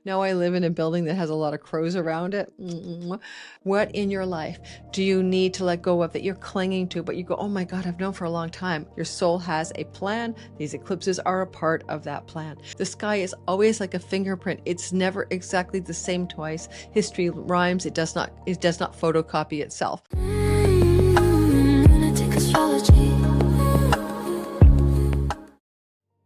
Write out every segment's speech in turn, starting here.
No, I live in a building that has a lot of crows around it. What in your life do you need to let go of that you're clinging to, but you go, oh my God, I've known for a long time? Your soul has a plan. These eclipses are a part of that plan. The sky is always like a fingerprint. It's never exactly the same twice. History rhymes. It does not photocopy itself. Lunatic astrology.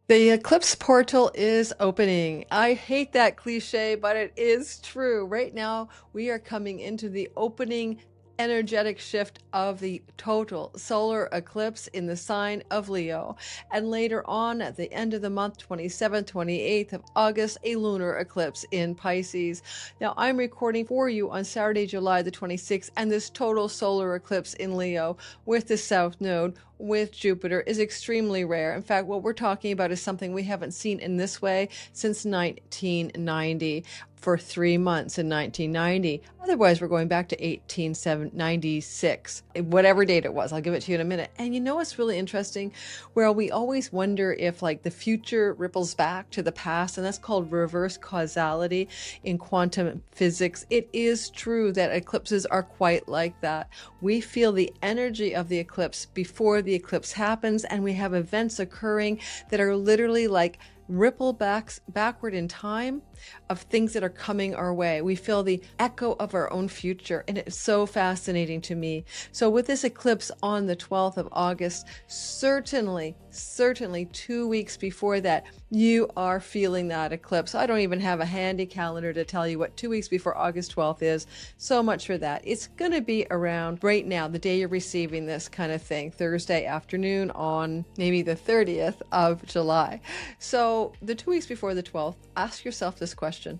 The eclipse portal is opening. I hate that cliche, but it is true. Right now, we are coming into the opening energetic shift of the total solar eclipse in the sign of Leo. And later on, at the end of the month, 27th, 28th of August, a lunar eclipse in Pisces. Now, I'm recording for you on Saturday, July the 26th, and this total solar eclipse in Leo with the South Node with Jupiter is extremely rare. In fact, what we're talking about is something we haven't seen in this way since 1990. For 3 months in 1990. Otherwise, we're going back to 1896, whatever date it was. I'll give it to you in a minute. And you know what's really interesting? Well, we always wonder if like the future ripples back to the past, and that's called reverse causality in quantum physics. It is true that eclipses are quite like that. We feel the energy of the eclipse before the eclipse happens, and we have events occurring that are literally like ripple backward in time of things that are coming our way. We feel the echo of our own future, and it's so fascinating to me. So with this eclipse on the 12th of August, certainly 2 weeks before that, you are feeling that eclipse. I don't even have a handy calendar to tell you what 2 weeks before August 12th is. So much for that. It's going to be around right now, the day you're receiving this kind of thing, Thursday afternoon on maybe the 30th of July. So the 2 weeks before the 12th, ask yourself this question.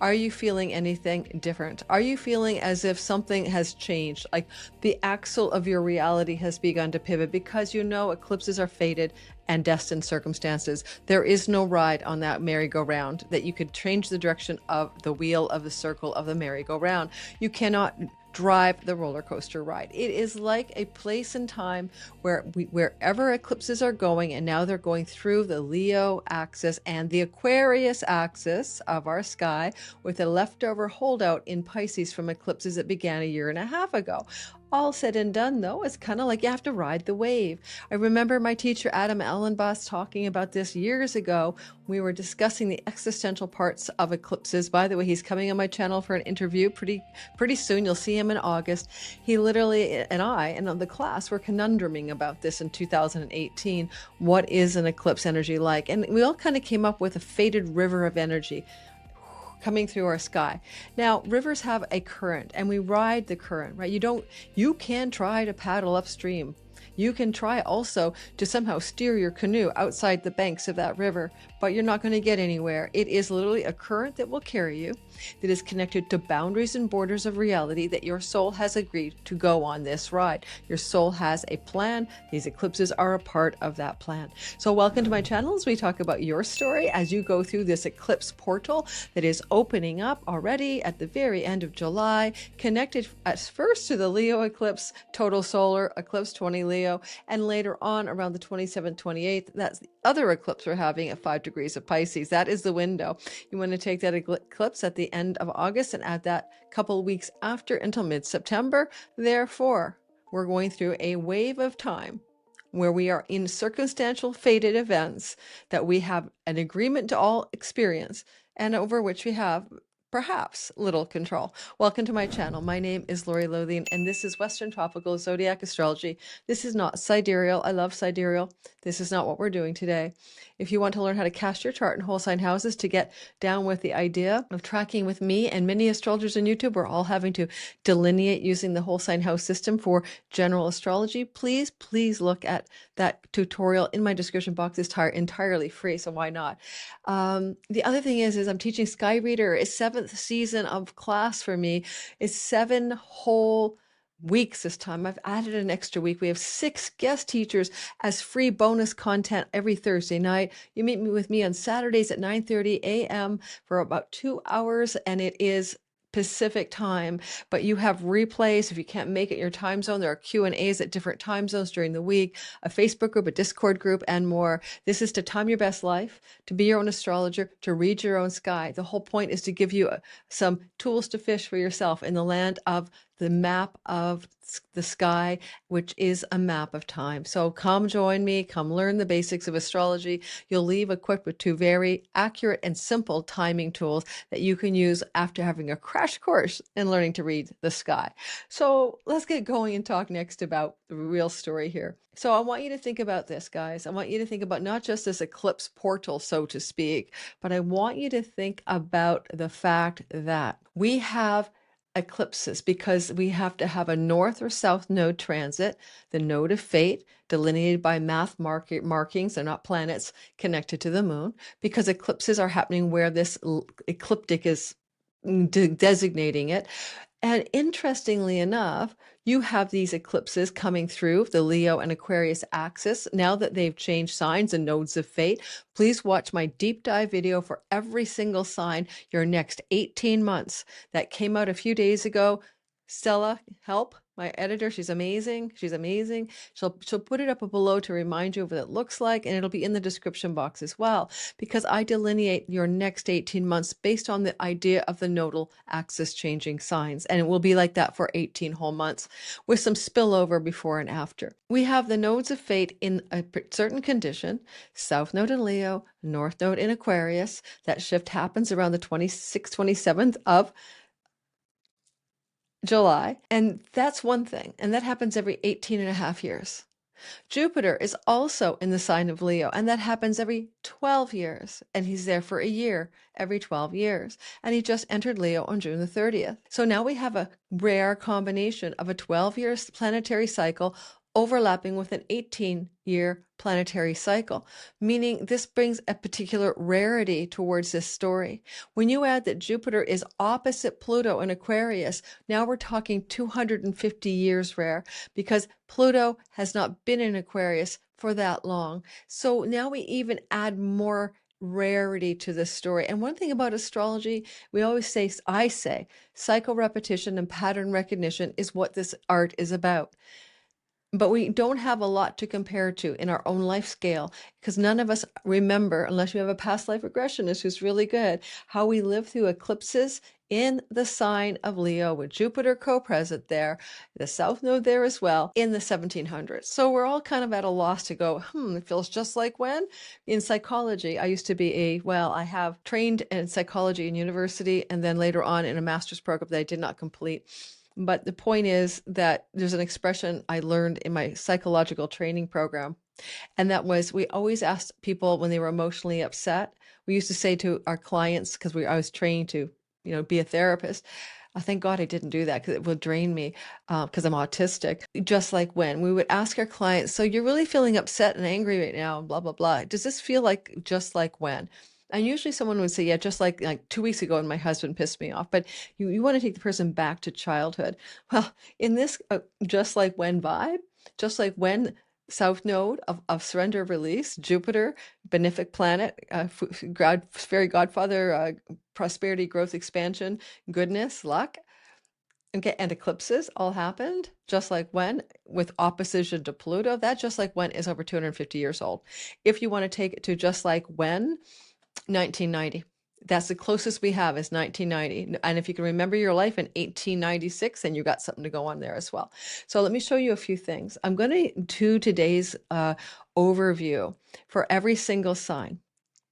Are you feeling anything different? Are you feeling as if something has changed? Like the axle of your reality has begun to pivot, because you know eclipses are fated and destined circumstances. There is no ride on that merry-go-round that you could change the direction of the wheel of the circle of the merry-go-round. You cannot drive the roller coaster ride. It is like a place and time where wherever eclipses are going, and now they're going through the Leo axis and the Aquarius axis of our sky, with a leftover holdout in Pisces from eclipses that began a year and a half ago. All said and done, though, it's kind of like you have to ride the wave. I remember my teacher, Adam Allenboss, talking about this years ago. We were discussing the existential parts of eclipses. By the way, he's coming on my channel for an interview pretty soon. You'll see him in August. He literally, and I, and the class, were conundruming about this in 2018. What is an eclipse energy like? And we all kind of came up with a fated river of energy coming through our sky. Now, rivers have a current, and we ride the current, right? You can try to paddle upstream. You can try also to somehow steer your canoe outside the banks of that river, but you're not going to get anywhere. It is literally a current that will carry you, that is connected to boundaries and borders of reality that your soul has agreed to go on this ride. Your soul has a plan. These eclipses are a part of that plan. So welcome to my channel as we talk about your story as you go through this eclipse portal that is opening up already at the very end of July, connected at first to the Leo eclipse, total solar eclipse 20 Leo, and later on around the 27th, 28th, that's the other eclipse we're having at 5 degrees of Pisces. That is the window. You want to take that eclipse at the end of August and add that couple weeks after until mid-September. Therefore, we're going through a wave of time where we are in circumstantial fated events that we have an agreement to all experience and over which we have perhaps little control. Welcome to my channel. My name is Lori Lothian, and this is Western Tropical Zodiac Astrology. This is not sidereal. I love sidereal. This is not what we're doing today. If you want to learn how to cast your chart in whole sign houses to get down with the idea of tracking with me and many astrologers on YouTube, we're all having to delineate using the whole sign house system for general astrology. Please look at that tutorial in my description box. It's entirely free, so why not? The other thing is I'm teaching Sky Reader. It's 7th season of class for me. It's 7 whole weeks this time. I've added an extra week. We have 6 guest teachers as free bonus content every Thursday night. You meet me with me on Saturdays at 9:30 a.m. for about 2 hours, and it is Pacific time, but you have replays. If you can't make it your time zone, there are Q&As at different time zones during the week, a Facebook group, a Discord group, and more. This is to time your best life, to be your own astrologer, to read your own sky. The whole point is to give you some tools to fish for yourself in the land of the map of the sky, which is a map of time. So come join me, come learn the basics of astrology. You'll leave equipped with 2 very accurate and simple timing tools that you can use after having a crash course in learning to read the sky. So let's get going and talk next about the real story here. So I want you to think about this, guys. I want you to think about not just this eclipse portal, so to speak, but I want you to think about the fact that we have eclipses because we have to have a north or south node transit, the node of fate, delineated by math markings. They're not planets connected to the moon, because eclipses are happening where this ecliptic is designating it. And interestingly enough, you have these eclipses coming through the Leo and Aquarius axis. Now that they've changed signs and nodes of fate, please watch my deep dive video for every single sign your next 18 months. That came out a few days ago. Stella, help. My editor, she's amazing. She's amazing. She'll put it up below to remind you of what it looks like, and it'll be in the description box as well, because I delineate your next 18 months based on the idea of the nodal axis changing signs, and it will be like that for 18 whole months with some spillover before and after. We have the nodes of fate in a certain condition, south node in Leo, north node in Aquarius. That shift happens around the 26th, 27th of July. And that's one thing. And that happens every 18 and a half years. Jupiter is also in the sign of Leo, and that happens every 12 years. And he's there for a year every 12 years. And he just entered Leo on June the 30th. So now we have a rare combination of a 12-year planetary cycle overlapping with an 18-year planetary cycle, meaning this brings a particular rarity towards this story. When you add that Jupiter is opposite Pluto in Aquarius, now we're talking 250 years rare, because Pluto has not been in Aquarius for that long. So now we even add more rarity to this story. And one thing about astrology, we always say, I say, cycle repetition and pattern recognition is what this art is about. But we don't have a lot to compare to in our own life scale, because none of us remember, unless you have a past life regressionist who's really good, how we live through eclipses in the sign of Leo, with Jupiter co-present there, the south node there as well, in the 1700s. So we're all kind of at a loss to go, it feels just like when? In psychology, I used to be I have trained in psychology in university, and then later on in a master's program that I did not complete. But the point is that there's an expression I learned in my psychological training program. And that was, we always asked people when they were emotionally upset. We used to say to our clients, because I was trained to, be a therapist. Thank God I didn't do that, because it would drain me, because I'm autistic. Just like when we would ask our clients, so you're really feeling upset and angry right now, blah, blah, blah. Does this feel like just like when? And usually someone would say, yeah, just like 2 weeks ago when my husband pissed me off. But you want to take the person back to childhood. Well, in this just like when vibe, just like when south node of surrender, release, Jupiter, benefic planet, fairy godfather, prosperity, growth, expansion, goodness, luck. Okay, and eclipses all happened just like when, with opposition to Pluto. That just like when is over 250 years old. If you want to take it to just like when, 1990. That's the closest we have, is 1990. And if you can remember your life in 1896, then you got something to go on there as well. So let me show you a few things. I'm going to do today's overview for every single sign.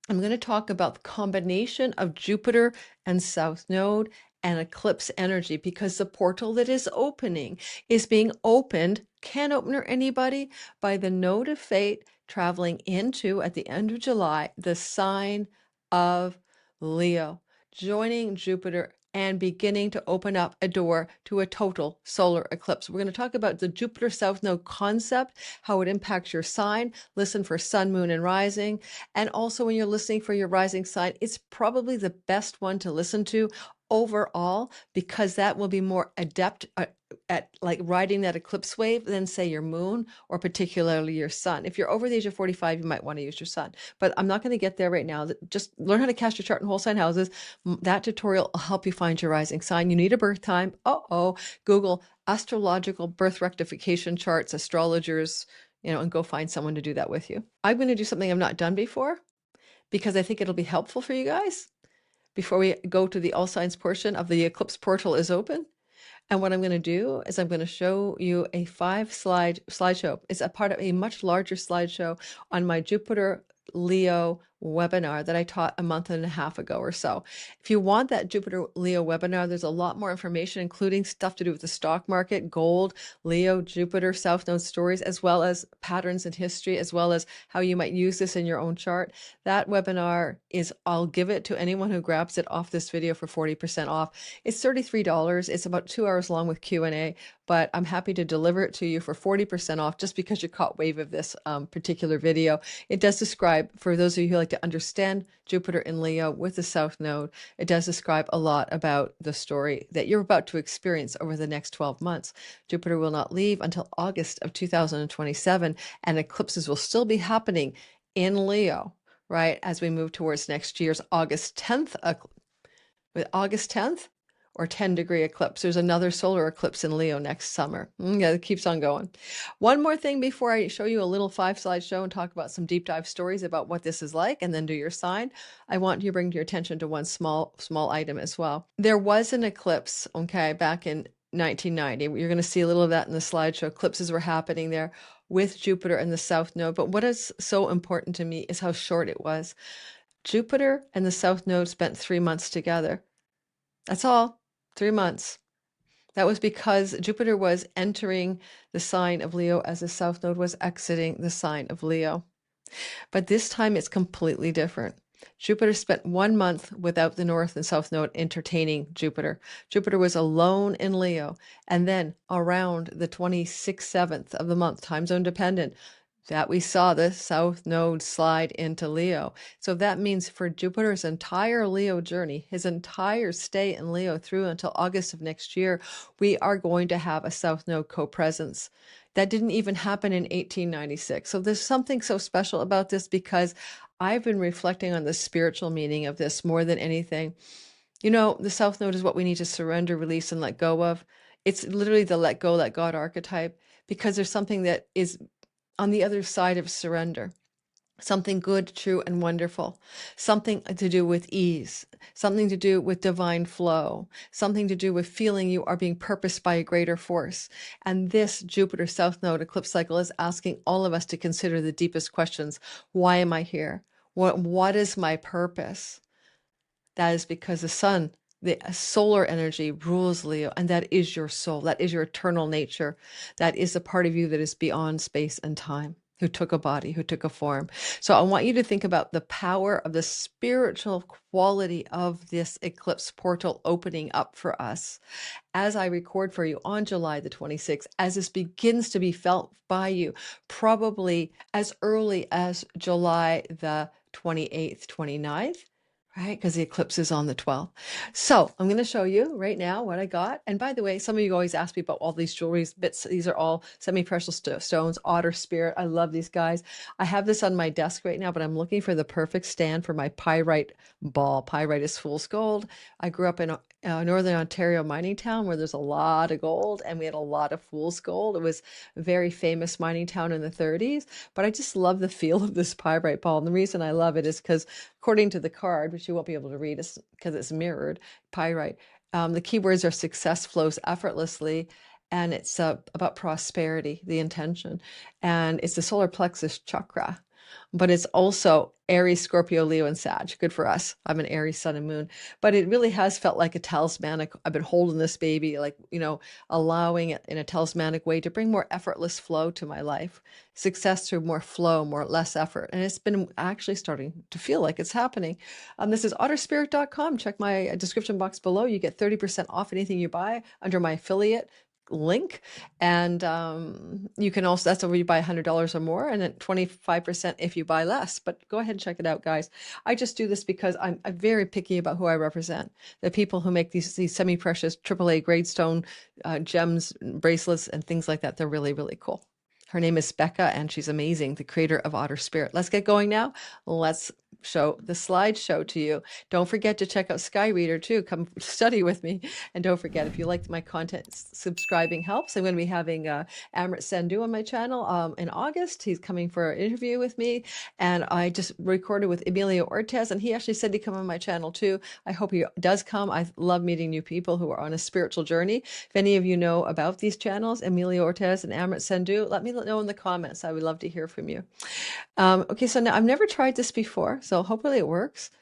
I'm going to talk about the combination of Jupiter and South Node and eclipse energy, because the portal that is opening is being opened, can opener anybody, by the node of fate traveling into, at the end of July, the sign of Leo, joining Jupiter and beginning to open up a door to a total solar eclipse. We're going to talk about the Jupiter South Node concept, how it impacts your sign. Listen for sun, moon, and rising. And also when you're listening for your rising sign, it's probably the best one to listen to overall, because that will be more adept at like riding that eclipse wave than say your moon or particularly your sun. If you're over the age of 45, you might want to use your sun, but I'm not going to get there right now. Just learn how to cast your chart in whole sign houses. That tutorial will help you find your rising sign. You need a birth time. Google astrological birth rectification charts, astrologers, and go find someone to do that with you. I'm going to do something I've not done before because I think it'll be helpful for you guys before we go to the all signs portion of the eclipse portal is open. And what I'm going to do is I'm going to show you a 5-slide slideshow. It's a part of a much larger slideshow on my Jupiter Leo webinar that I taught a month and a half ago or so. If you want that Jupiter Leo webinar, there's a lot more information, including stuff to do with the stock market, gold, Leo, Jupiter, South Node stories, as well as patterns in history, as well as how you might use this in your own chart. That webinar I'll give it to anyone who grabs it off this video for 40% off. It's $33. It's about 2 hours long with Q&A, but I'm happy to deliver it to you for 40% off just because you caught wave of this particular video. It does describe, for those of you who like to understand Jupiter in Leo with the South Node, it does describe a lot about the story that you're about to experience over the next 12 months. Jupiter will not leave until August of 2027, and eclipses will still be happening in Leo, right, as we move towards next year's August 10th, with August 10th, or 10-degree eclipse. There's another solar eclipse in Leo next summer. Yeah, it keeps on going. One more thing before I show you a little 5-slide show and talk about some deep dive stories about what this is like and then do your sign, I want you to bring your attention to one small item as well. There was an eclipse, okay, back in 1990. You're going to see a little of that in the slideshow. Eclipses were happening there with Jupiter and the South Node. But what is so important to me is how short it was. Jupiter and the South Node spent 3 months together. That's all. 3 months. That was because Jupiter was entering the sign of Leo as the South Node was exiting the sign of Leo. But this time it's completely different. Jupiter spent 1 month without the North and South Node entertaining Jupiter. Jupiter was alone in Leo. And then around the 26th, 7th of the month, time zone dependent, that we saw the South Node slide into Leo. So that means for Jupiter's entire Leo journey, his entire stay in Leo through until August of next year, we are going to have a South Node co-presence. That didn't even happen in 1896. So there's something so special about this because I've been reflecting on the spiritual meaning of this more than anything. The South Node is what we need to surrender, release, and let go of. It's literally the let go, let God archetype, because there's something that is on the other side of surrender, something good, true, and wonderful, something to do with ease, something to do with divine flow, something to do with feeling you are being purposed by a greater force. And this Jupiter South Node eclipse cycle is asking all of us to consider the deepest questions. Why am I here? What is my purpose? That is because the sun, the solar energy rules Leo, and that is your soul. That is your eternal nature. That is a part of you that is beyond space and time, who took a body, who took a form. So I want you to think about the power of the spiritual quality of this eclipse portal opening up for us as I record for you on July the 26th, as this begins to be felt by you, probably as early as July the 28th, 29th. Right, because the eclipse is on the 12th. So I'm going to show you right now what I got. And by the way, some of you always ask me about all these jewelry bits. These are all semi-precious stones, Otter Spirit. I love these guys. I have this on my desk right now, but I'm looking for the perfect stand for my pyrite ball. Pyrite is fool's gold. I grew up in a Northern Ontario mining town where there's a lot of gold, and we had a lot of fool's gold. It was a very famous mining town in the 30s, but I just love the feel of this pyrite ball. And the reason I love it is because according to the card, which you won't be able to read because it's mirrored, pyrite, the keywords are success flows effortlessly, and it's about prosperity, the intention, and it's the solar plexus chakra. But it's also Aries, Scorpio, Leo, and Sag. Good for us. I'm an Aries sun and moon. But it really has felt like a talismanic. I've been holding this baby, like, allowing it in a talismanic way to bring more effortless flow to my life. Success through more flow, less effort. And it's been actually starting to feel like it's happening. This is otterspirit.com. Check my description box below. You get 30% off anything you buy under my affiliate link. And you can also, that's where you buy $100 or more, and then 25% if you buy less. But go ahead and check it out, guys. I just do this because I'm very picky about who I represent. The people who make these semi-precious AAA grade stone gems, bracelets, and things like that, they're really, really cool. Her name is Becca, and she's amazing, the creator of Otter Spirit. Let's get going now. Let's show the slideshow to you. Don't forget to check out Sky Reader too. Come study with me. And don't forget, if you like my content, subscribing helps. I'm going to be having Amrit Sandhu on my channel in August. He's coming for an interview with me. And I just recorded with Emilio Ortez, and he actually said he'd come on my channel too. I hope he does come. I love meeting new people who are on a spiritual journey. If any of you know about these channels, Emilio Ortez and Amrit Sandhu, let me know in the comments. I would love to hear from you. Okay, so now I've never tried this before, so hopefully it works.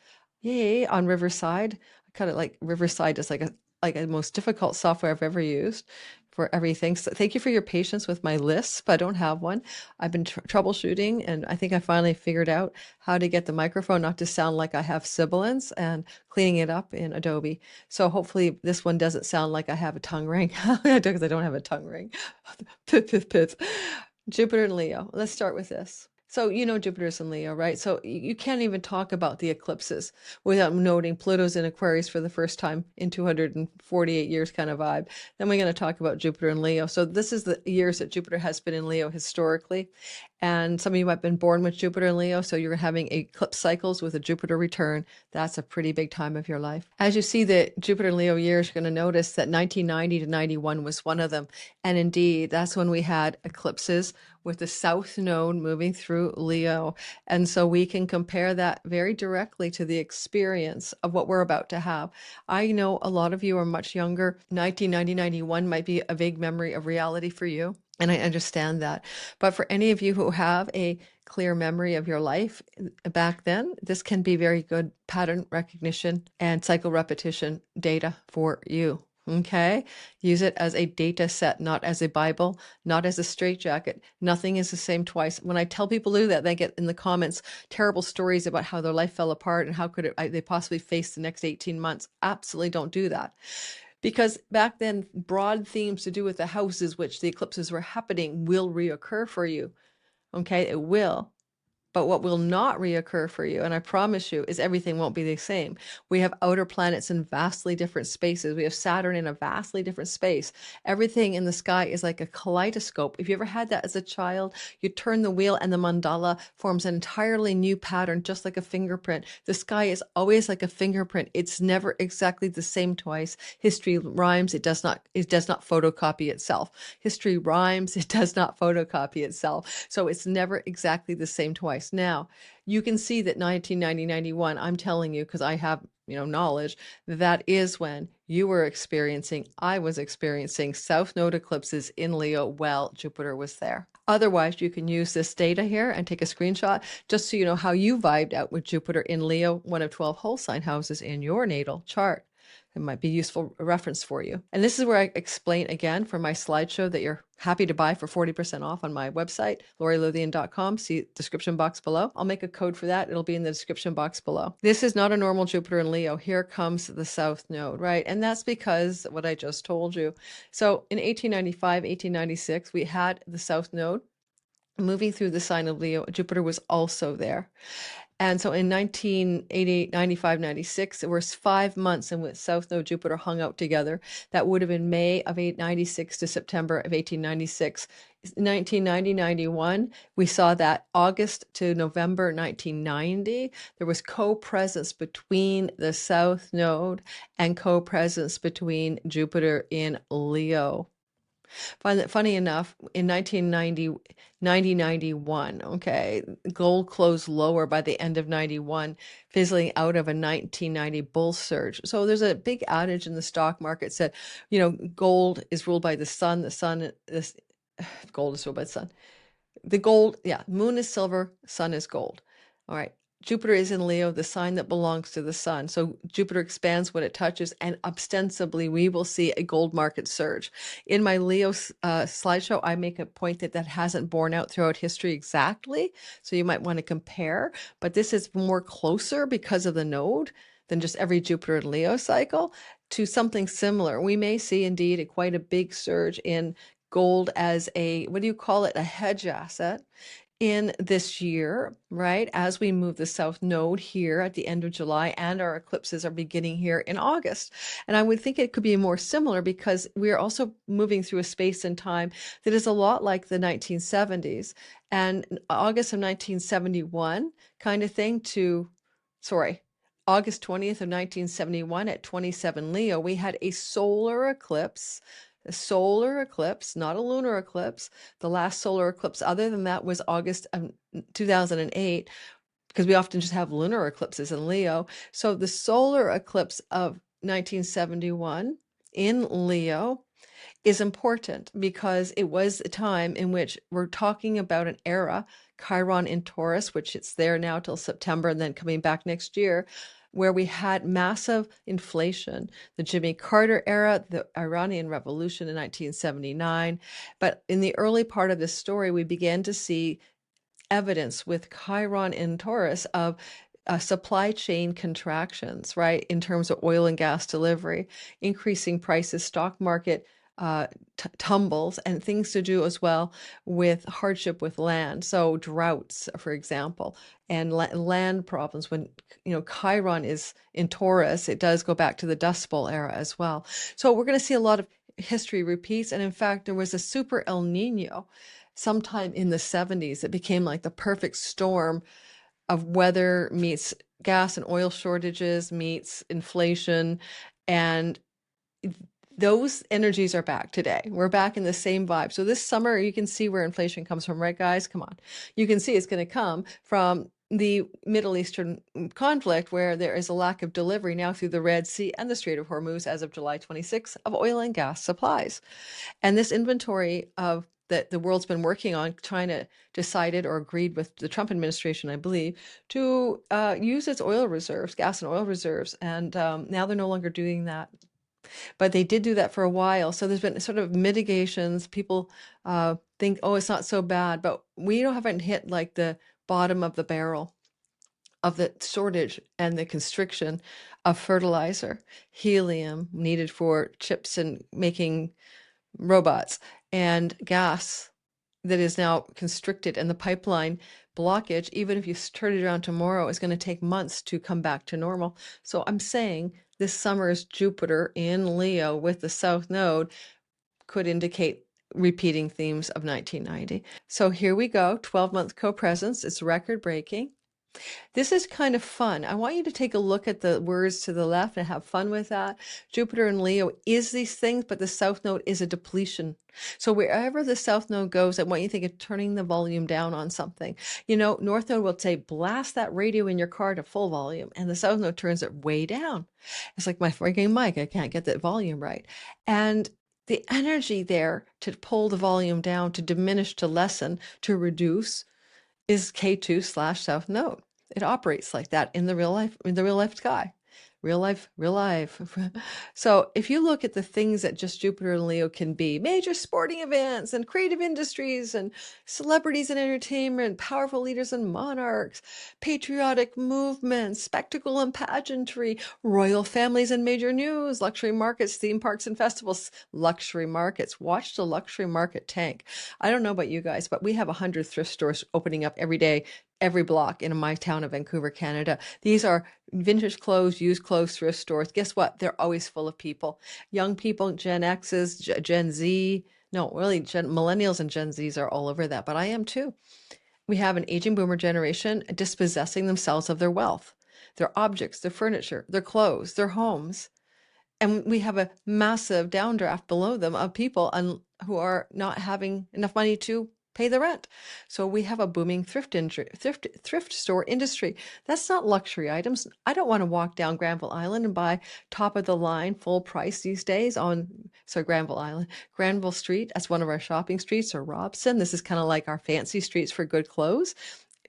Yay, on Riverside. I kind of like Riverside is like a most difficult software I've ever used for everything. So thank you for your patience with my Lisp. I don't have one. I've been troubleshooting, and I think I finally figured out how to get the microphone not to sound like I have sibilance, and cleaning it up in Adobe. So hopefully this one doesn't sound like I have a tongue ring, because I don't have a tongue ring. Jupiter and Leo. Let's start with this. So you know Jupiter's in Leo, right? So you can't even talk about the eclipses without noting Pluto's in Aquarius for the first time in 248 years kind of vibe. Then we're going to talk about Jupiter and Leo. So this is the years that Jupiter has been in Leo historically. And some of you might have been born with Jupiter and Leo, so you're having eclipse cycles with a Jupiter return. That's a pretty big time of your life. As you see the Jupiter and Leo years, you're going to notice that 1990 to 91 was one of them. And indeed, that's when we had eclipses with the South Node moving through Leo. And so we can compare that very directly to the experience of what we're about to have. I know a lot of you are much younger. 1990, 91 might be a vague memory of reality for you. And I understand that. But for any of you who have a clear memory of your life back then, this can be very good pattern recognition and cycle repetition data for you. Okay, use it as a data set, not as a Bible, not as a straitjacket. Nothing is the same twice. When I tell people to do that, they get in the comments terrible stories about how their life fell apart and how could they possibly face the next 18 months. Absolutely don't do that. Because back then, broad themes to do with the houses which the eclipses were happening will reoccur for you. Okay, it will. But what will not reoccur for you, and I promise you, is everything won't be the same. We have outer planets in vastly different spaces. We have Saturn in a vastly different space. Everything in the sky is like a kaleidoscope. If you ever had that as a child, you turn the wheel and the mandala forms an entirely new pattern, just like a fingerprint. The sky is always like a fingerprint. It's never exactly the same twice. History rhymes. It does not photocopy itself. History rhymes. It does not photocopy itself. So it's never exactly the same twice. Now, you can see that 1990, 91, I'm telling you, because I have, knowledge, that is when you were experiencing, I was experiencing South Node eclipses in Leo while Jupiter was there. Otherwise, you can use this data here and take a screenshot just so you know how you vibed out with Jupiter in Leo, one of 12 whole sign houses in your natal chart. It might be useful reference for you. And this is where I explain again for my slideshow that you're happy to buy for 40% off on my website, LoriLothian.com. See description box below. I'll make a code for that. It'll be in the description box below. This is not a normal Jupiter and Leo. Here comes the South Node, right? And that's because what I just told you. So in 1895, 1896, we had the South Node moving through the sign of Leo. Jupiter was also there. And so in 1988, 95, 96, there was 5 months in which South Node Jupiter hung out together. That would have been May of 896 to September of 1896. 1990, 91, we saw that August to November 1990, there was co-presence between the South Node and co-presence between Jupiter in Leo. Funny enough, in 1991, okay, gold closed lower by the end of 91, fizzling out of a 1990 bull surge. So there's a big adage in the stock market said, gold is ruled by the sun. Gold is ruled by the sun. Moon is silver, sun is gold. All right. Jupiter is in Leo, the sign that belongs to the sun. So Jupiter expands when it touches, and ostensibly we will see a gold market surge. In my Leo slideshow, I make a point that hasn't borne out throughout history exactly. So you might want to compare, but this is more closer because of the node than just every Jupiter and Leo cycle to something similar. We may see indeed quite a big surge in gold as a, what do you call it, a hedge asset in this year, right? As we move the south node here at the end of July, and our eclipses are beginning here in August. And I would think it could be more similar because we're also moving through a space and time that is a lot like the 1970s and August of 1971 kind of thing to, sorry, August 20th of 1971 at 27 Leo, we had a solar eclipse. A solar eclipse, not a lunar eclipse. The last solar eclipse other than that was August of 2008, because we often just have lunar eclipses in Leo. So the solar eclipse of 1971 in Leo is important because it was a time in which we're talking about an era, Chiron in Taurus, which it's there now till September and then coming back next year, where we had massive inflation, the Jimmy Carter era, the Iranian Revolution in 1979. But in the early part of this story, we began to see evidence with Chiron in Taurus of supply chain contractions, right, in terms of oil and gas delivery, increasing prices, stock market tumbles, and things to do as well with hardship with land. So droughts, for example, and land problems. When, Chiron is in Taurus, it does go back to the Dust Bowl era as well. So we're going to see a lot of history repeats. And in fact, there was a super El Nino sometime in the 70s that became like the perfect storm of weather meets gas and oil shortages meets inflation. And those energies are back today. We're back in the same vibe. So this summer, you can see where inflation comes from, right, guys? Come on. You can see it's going to come from the Middle Eastern conflict, where there is a lack of delivery now through the Red Sea and the Strait of Hormuz as of July 26 of oil and gas supplies. And this inventory of that the world's been working on, China decided or agreed with the Trump administration, I believe, to use its oil reserves, gas and oil reserves. And now they're no longer doing that. But they did do that for a while. So there's been sort of mitigations. People think, oh, it's not so bad. But we haven't hit like the bottom of the barrel of the shortage and the constriction of fertilizer, helium needed for chips and making robots, and gas that is now constricted. And the pipeline blockage, even if you turn it around tomorrow, is going to take months to come back to normal. So I'm saying this summer's Jupiter in Leo with the South Node could indicate repeating themes of 1990. So here we go, 12-month co-presence. It's record-breaking. This is kind of fun. I want you to take a look at the words to the left and have fun with that. Jupiter and Leo is these things, but the South Node is a depletion. So wherever the South Node goes, I want you to think of turning the volume down on something. North Node will say, blast that radio in your car to full volume, and the South Node turns it way down. It's like my freaking mic. I can't get that volume right. And the energy there to pull the volume down, to diminish, to lessen, to reduce is K2/South Node. It operates like that in the real life sky. Real life. So if you look at the things that just Jupiter and Leo can be, major sporting events and creative industries and celebrities and entertainment, powerful leaders and monarchs, patriotic movements, spectacle and pageantry, royal families and major news, luxury markets, theme parks and festivals, luxury markets. Watch the luxury market tank. I don't know about you guys, but we have 100 thrift stores opening up every day, every block in my town of Vancouver, Canada. These are vintage clothes, used clothes thrift stores. Guess what? They're always full of people. Young people, Gen X's, Gen Z. No, really, millennials and Gen Zs are all over that, but I am too. We have an aging boomer generation dispossessing themselves of their wealth, their objects, their furniture, their clothes, their homes. And we have a massive downdraft below them of people who are not having enough money to pay the rent. So we have a booming thrift store industry. That's not luxury items. I don't want to walk down Granville Island and buy top of the line, full price these days Granville Street. That's one of our shopping streets, or Robson. This is kind of like our fancy streets for good clothes,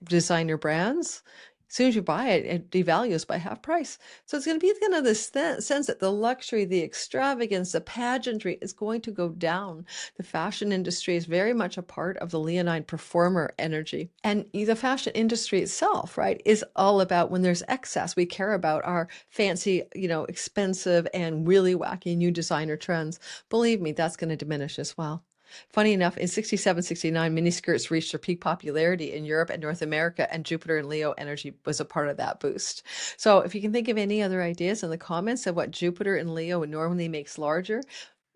designer brands. As soon as you buy it, it devalues by half price. So it's going to be kind of this sense that the luxury, the extravagance, the pageantry is going to go down. The fashion industry is very much a part of the Leonine performer energy. And the fashion industry itself, right, is all about when there's excess. We care about our fancy, expensive and really wacky new designer trends. Believe me, that's going to diminish as well. Funny enough, in 67, 69, miniskirts reached their peak popularity in Europe and North America, and Jupiter and Leo energy was a part of that boost. So if you can think of any other ideas in the comments of what Jupiter and Leo normally makes larger,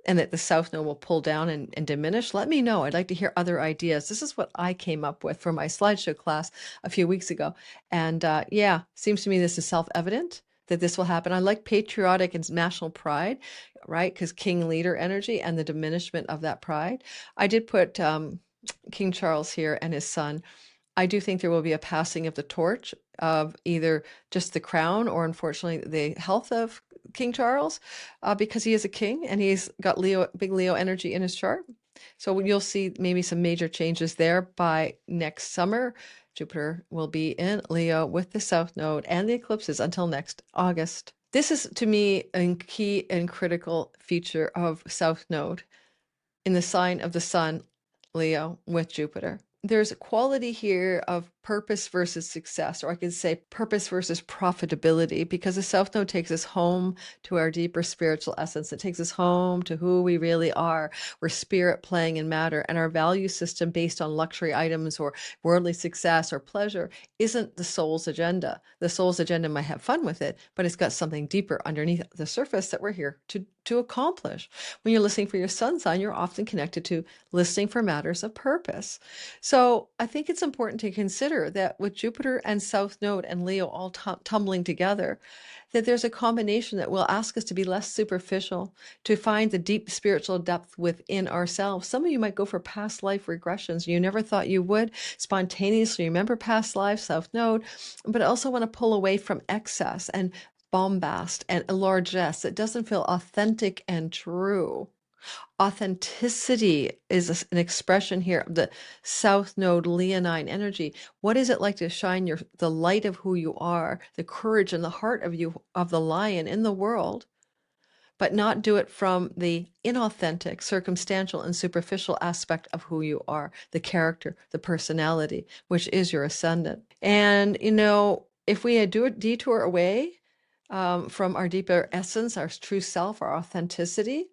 and that the South Node will pull down and diminish, let me know. I'd like to hear other ideas. This is what I came up with for my slideshow class a few weeks ago. And yeah, seems to me this is self-evident that this will happen. I like patriotic and national pride, right? Because king leader energy and the diminishment of that pride. I did put King Charles here and his son. I do think there will be a passing of the torch of either just the crown or, unfortunately, the health of King Charles, because he is a king and he's got big Leo energy in his chart. So you'll see maybe some major changes there by next summer. Jupiter will be in Leo with the South Node and the eclipses until next August. This is, to me, a key and critical feature of South Node in the sign of the Sun, Leo, with Jupiter. There's a quality here of purpose versus success, or I could say purpose versus profitability, because the South Node takes us home to our deeper spiritual essence. It takes us home to who we really are. We're spirit playing in matter, and our value system based on luxury items or worldly success or pleasure isn't the soul's agenda. The soul's agenda might have fun with it, but it's got something deeper underneath the surface that we're here to accomplish. When you're listening for your sun sign, you're often connected to listening for matters of purpose. So I think it's important to consider that with Jupiter and South Node and Leo all tumbling together, that there's a combination that will ask us to be less superficial, to find the deep spiritual depth within ourselves. Some of you might go for past life regressions. You never thought you would spontaneously remember past lives, South Node, but also want to pull away from excess and bombast and largesse that doesn't feel authentic and true. Authenticity is an expression here of the South Node Leonine energy. What is it like to shine the light of who you are, the courage and the heart of the lion in the world, but not do it from the inauthentic, circumstantial, and superficial aspect of who you are, the character, the personality, which is your ascendant. And, if we do a detour away from our deeper essence, our true self, our authenticity,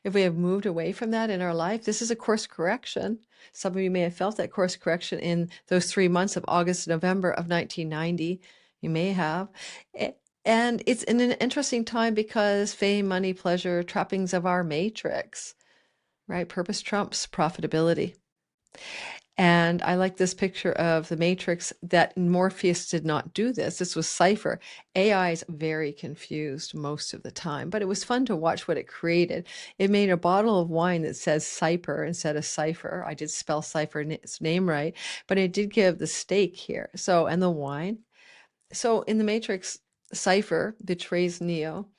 if we have moved away from that in our life, this is a course correction. Some of you may have felt that course correction in those 3 months of August, November of 1990. You may have. And it's in an interesting time because fame, money, pleasure, trappings of our matrix, right? Purpose trumps profitability. And I like this picture of the Matrix that Morpheus did not do this. This was Cypher. AI is very confused most of the time, but it was fun to watch what it created. It made a bottle of wine that says Cypher instead of Cypher. I did spell Cypher's name right, but it did give the stake here. So, and the wine. So in the Matrix, Cypher betrays Neo,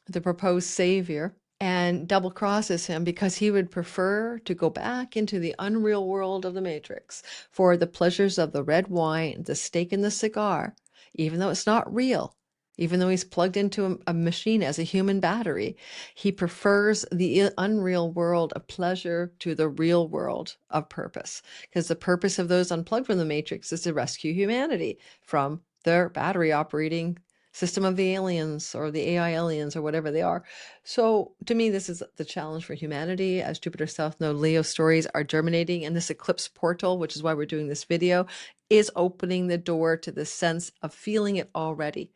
the proposed savior, and double crosses him because he would prefer to go back into the unreal world of the Matrix for the pleasures of the red wine, the steak and the cigar, even though it's not real. Even though he's plugged into a machine as a human battery, he prefers the unreal world of pleasure to the real world of purpose, because the purpose of those unplugged from the Matrix is to rescue humanity from their battery operating system of the aliens or the AI aliens or whatever they are. So to me, this is the challenge for humanity as Jupiter South Node Leo stories are germinating, and this eclipse portal, which is why we're doing this video, is opening the door to the sense of feeling it already.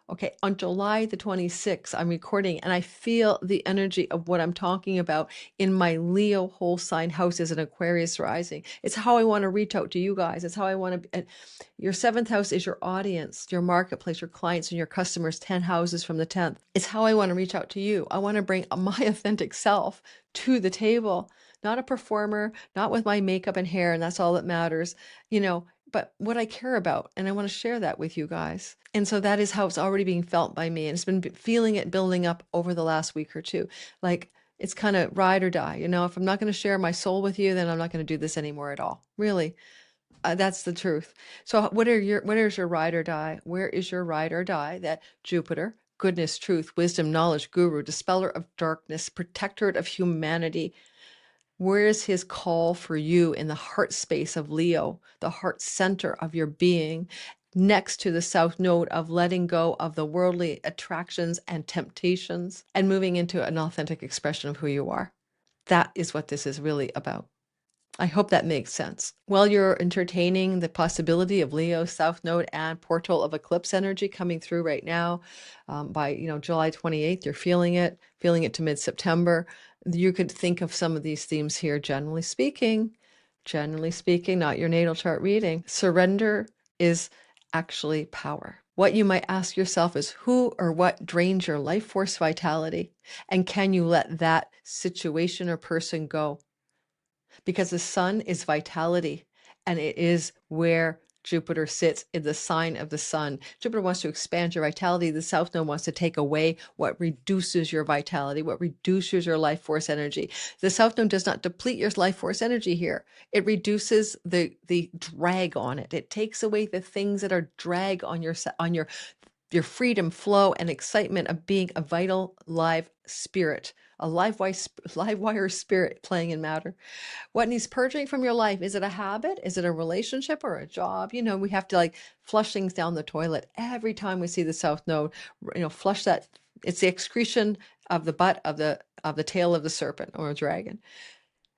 Okay, on July the 26th, I'm recording and I feel the energy of what I'm talking about in my Leo whole sign house as an Aquarius rising. It's how I want to reach out to you guys. It's how I want to. Your 7th house is your audience, your marketplace, your clients, and your customers, 10 houses from the 10th. It's how I want to reach out to you. I want to bring my authentic self to the table, not a performer, not with my makeup and hair, and that's all that matters, but what I care about, and I want to share that with you guys. And so that is how it's already being felt by me. And it's been feeling it building up over the last week or two. Like it's kind of ride or die. If I'm not going to share my soul with you, then I'm not going to do this anymore at all. Really. That's the truth. So what is your ride or die? Where is your ride or die? That Jupiter, goodness, truth, wisdom, knowledge, guru, dispeller of darkness, protector of humanity. Where is his call for you in the heart space of Leo, the heart center of your being, next to the south node of letting go of the worldly attractions and temptations and moving into an authentic expression of who you are? That is what this is really about. I hope that makes sense. While you're entertaining the possibility of Leo, South Node, and portal of eclipse energy coming through right now, by July 28th, you're feeling it to mid-September. You could think of some of these themes here, generally speaking, not your natal chart reading. Surrender is actually power. What you might ask yourself is who or what drains your life force vitality? And can you let that situation or person go? Because the sun is vitality, and it is where Jupiter sits in the sign of the sun. Jupiter wants to expand your vitality. The South Node wants to take away what reduces your vitality, what reduces your life force energy. The South Node does not deplete your life force energy here. It reduces the drag on it. It takes away the things that are drag on your freedom, flow, and excitement of being a vital, live spirit, a live wire spirit playing in matter. What needs purging from your life? Is it a habit? Is it a relationship or a job? We have to like flush things down the toilet every time we see the South Node. Flush that. It's the excretion of the butt of the tail of the serpent or a dragon.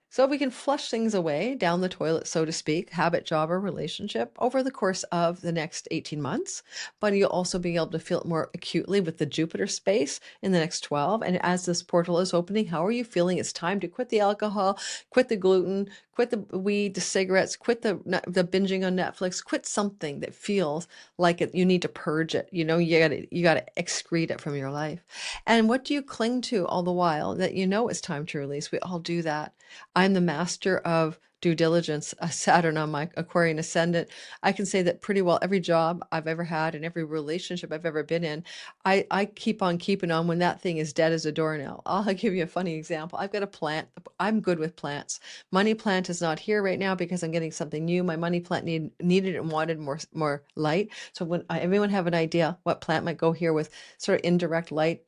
So we can flush things away down the toilet, so to speak, habit, job, or relationship over the course of the next 18 months. But you'll also be able to feel it more acutely with the Jupiter space in the next 12. And as this portal is opening, how are you feeling? It's time to quit the alcohol, quit the gluten, quit the weed, the cigarettes, quit the binging on Netflix, quit something that feels like you need to purge it. You gotta excrete it from your life. And what do you cling to all the while that it's time to release? We all do that. I'm the master of due diligence, a Saturn on my Aquarian ascendant. I can say that pretty well every job I've ever had and every relationship I've ever been in, I keep on keeping on when that thing is dead as a doornail. I'll give you a funny example. I've got a plant. I'm good with plants. Money plant is not here right now because I'm getting something new. My money plant needed and wanted more light. So when everyone have an idea what plant might go here with sort of indirect light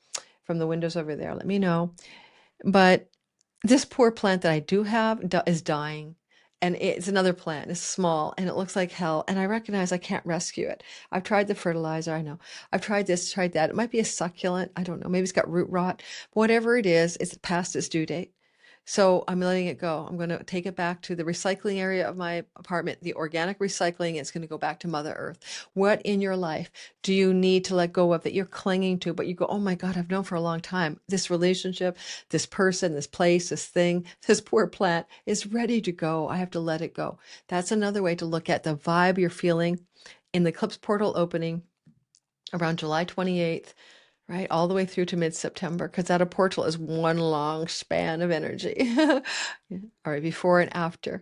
from the windows over there, let me know. But this poor plant that I do have is dying, and it's another plant. It's small, and it looks like hell, and I recognize I can't rescue it. I've tried the fertilizer, I know. I've tried this, tried that. It might be a succulent. I don't know. Maybe it's got root rot. But whatever it is, it's past its due date. So I'm letting it go. I'm going to take it back to the recycling area of my apartment, the organic recycling. It's going to go back to Mother Earth. What in your life do you need to let go of that you're clinging to, but you go, oh my God, I've known for a long time. This relationship, this person, this place, this thing, this poor plant is ready to go. I have to let it go. That's another way to look at the vibe you're feeling in the eclipse portal opening around July 28th. Right, all the way through to mid-September, because that a portal is one long span of energy. All right, before and after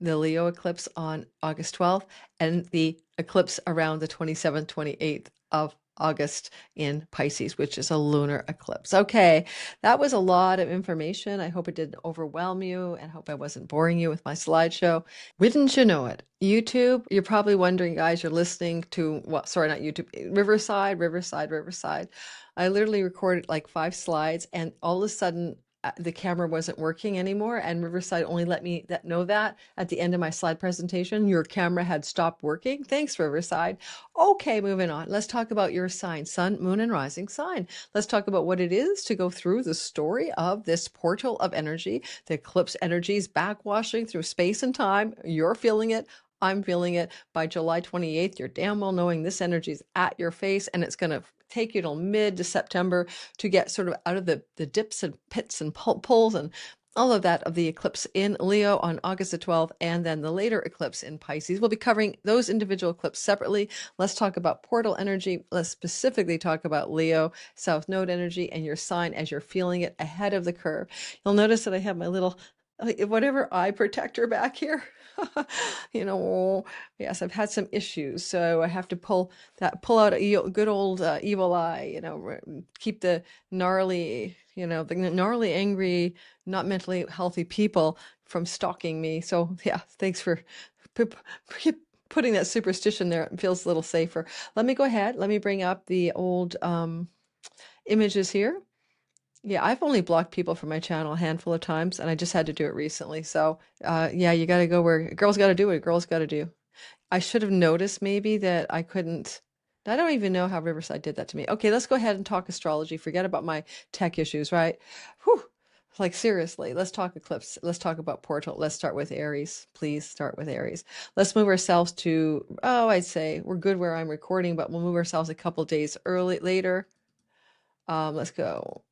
the Leo eclipse on August 12th and the eclipse around the 27th, 28th of August in Pisces, which is a lunar eclipse. Okay, that was a lot of information. I hope it didn't overwhelm you and hope I wasn't boring you with my slideshow. Wouldn't you know it? YouTube, you're probably wondering, guys, you're listening to, well, sorry, not YouTube, Riverside. I literally recorded like 5 slides and all of a sudden the camera wasn't working anymore, and Riverside only let me know that at the end of my slide presentation. Your camera had stopped working. Thanks, Riverside. Okay, moving on. Let's talk about your sign, sun, moon, and rising sign. Let's talk about what it is to go through the story of this portal of energy, the eclipse energies backwashing through space and time. You're feeling it. I'm feeling it. By July 28th, you're damn well knowing this energy is at your face, and it's going to take you till mid to September to get sort of out of the dips and pits and pulls and all of that of the eclipse in Leo on August the 12th, and then the later eclipse in Pisces. We'll be covering those individual eclipses separately. Let's talk about portal energy. Let's specifically talk about Leo, South Node energy, and your sign as you're feeling it ahead of the curve. You'll notice that I have my little whatever eye protector back here. You know, yes, I've had some issues, so I have to pull out a good old evil eye. Keep the gnarly, the gnarly, angry, not mentally healthy people from stalking me. So yeah, thanks for pu- putting that superstition there. It feels a little safer. Let me go ahead. Let me bring up the old images here. Yeah, I've only blocked people from my channel a handful of times, and I just had to do it recently. So, yeah, you got to go where girls got to do what girls got to do. I should have noticed maybe that I couldn't. I don't even know how Riverside did that to me. Okay, let's go ahead and talk astrology. Forget about my tech issues, right? Whew. Like seriously, let's talk eclipse. Let's talk about portal. Let's start with Aries. Please start with Aries. Let's move ourselves to, oh, I'd say we're good where I'm recording, but we'll move ourselves a couple days later. Let's go.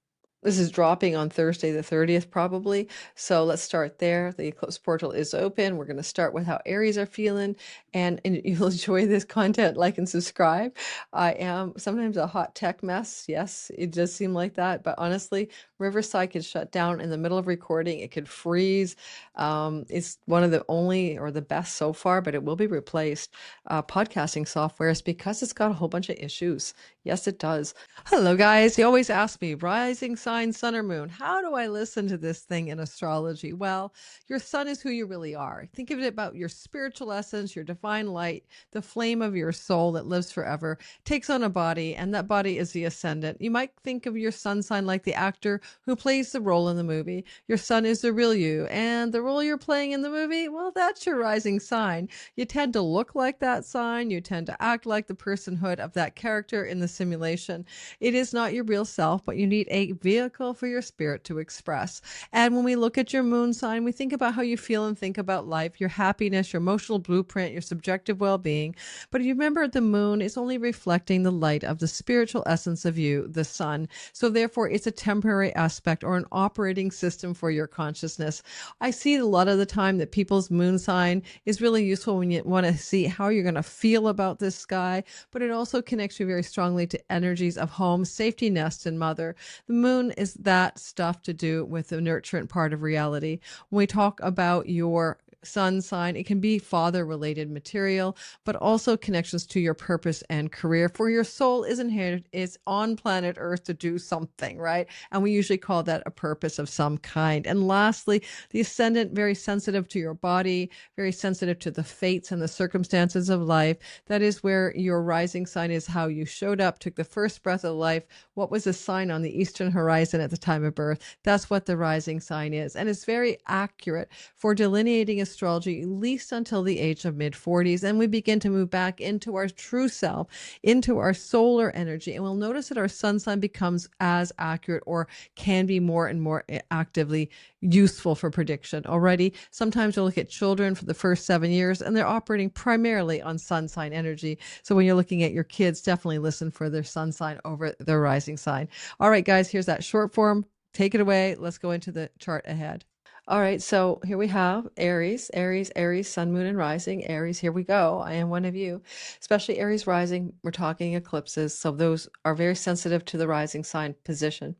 This is dropping on Thursday the 30th, probably. So let's start there. The eclipse portal is open. We're going to start with how Aries are feeling, and you'll enjoy this content. Like and subscribe. I am sometimes a hot tech mess. Yes, it does seem like that. But honestly, Riverside could shut down in the middle of recording. It could freeze. It's one of the only or the best so far, but it will be replaced. Podcasting softwares because it's got a whole bunch of issues. Yes, it does. Hello, guys. You always ask me, rising sign, sun, or moon. How do I listen to this thing in astrology? Well, your sun is who you really are. Think of it about your spiritual essence, your divine light, the flame of your soul that lives forever, takes on a body, and that body is the ascendant. You might think of your sun sign like the actor who plays the role in the movie. Your sun is the real you, and the role you're playing in the movie, well, that's your rising sign. You tend to look like that sign. You tend to act like the personhood of that character in the simulation. It is not your real self, but you need a vehicle for your spirit to express. And when we look at your moon sign, we think about how you feel and think about life, your happiness, your emotional blueprint, your subjective well-being. But you remember the moon is only reflecting the light of the spiritual essence of you, the sun. So therefore, it's a temporary aspect or an operating system for your consciousness. I see a lot of the time that people's moon sign is really useful when you want to see how you're going to feel about this sky, but it also connects you very strongly to energies of home, safety, nest, and mother. The moon is that stuff to do with the nurturant part of reality. When we talk about your sun sign, it can be father related material, but also connections to your purpose and career. For your soul is inherited, is on planet Earth to do something, right? And we usually call that a purpose of some kind. And lastly, the ascendant, very sensitive to your body, very sensitive to the fates and the circumstances of life. That is where your rising sign is how you showed up, took the first breath of life. What was the sign on the eastern horizon at the time of birth? That's what the rising sign is. And it's very accurate for delineating astrology, at least until the age of mid-40s. And we begin to move back into our true self, into our solar energy. And we'll notice that our sun sign becomes as accurate or can be more and more actively useful for prediction. Already, sometimes you'll look at children for the first 7 years and they're operating primarily on sun sign energy. So when you're looking at your kids, definitely listen for their sun sign over their rising sign. All right, guys, here's that short form. Take it away. Let's go into the chart ahead. All right, so here we have Aries, Sun, Moon, and Rising. Aries, here we go. I am one of you, especially Aries rising. We're talking eclipses, so those are very sensitive to the rising sign position.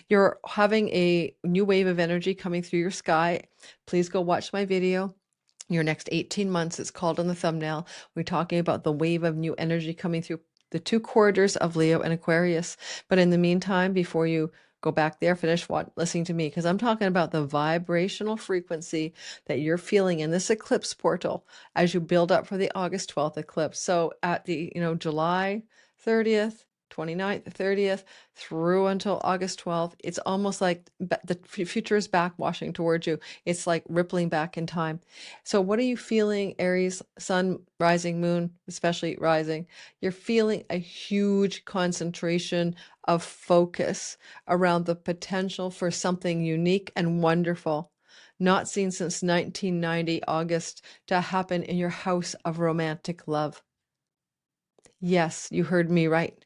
You're having a new wave of energy coming through your sky. Please go watch my video. Your next 18 months, it's called on the thumbnail. We're talking about the wave of new energy coming through the two corridors of Leo and Aquarius. But in the meantime, before you go back there, finish listening to me, because I'm talking about the vibrational frequency that you're feeling in this eclipse portal as you build up for the August 12th eclipse. So at the, July 30th, 29th, 30th, through until August 12th, it's almost like the future is back washing towards you. It's like rippling back in time. So what are you feeling, Aries, sun, rising, moon, especially rising? You're feeling a huge concentration of focus around the potential for something unique and wonderful, not seen since 1990 August, to happen in your house of romantic love. Yes, you heard me right.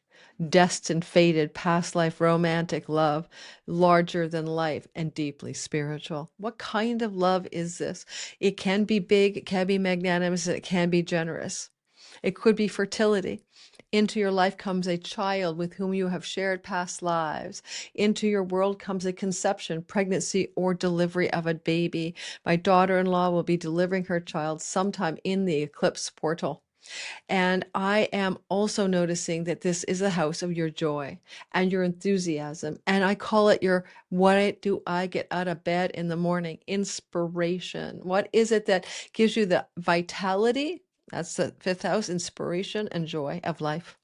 Destined, fated, past life, romantic love, larger than life and deeply spiritual. What kind of love is this? It can be big, it can be magnanimous, it can be generous. It could be fertility. Into your life comes a child with whom you have shared past lives. Into your world comes a conception, pregnancy, or delivery of a baby. My daughter-in-law will be delivering her child sometime in the eclipse portal. And I am also noticing that this is a house of your joy and your enthusiasm. And I call it your, what do I get out of bed in the morning? Inspiration. What is it that gives you the vitality? That's the fifth house, inspiration and joy of life.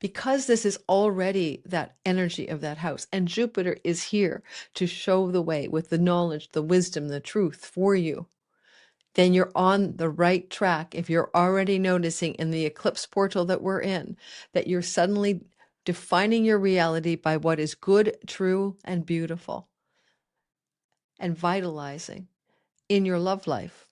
Because this is already that energy of that house, and Jupiter is here to show the way with the knowledge, the wisdom, the truth for you, then you're on the right track. If you're already noticing in the eclipse portal that we're in, that you're suddenly defining your reality by what is good, true, and beautiful, and vitalizing in your love life,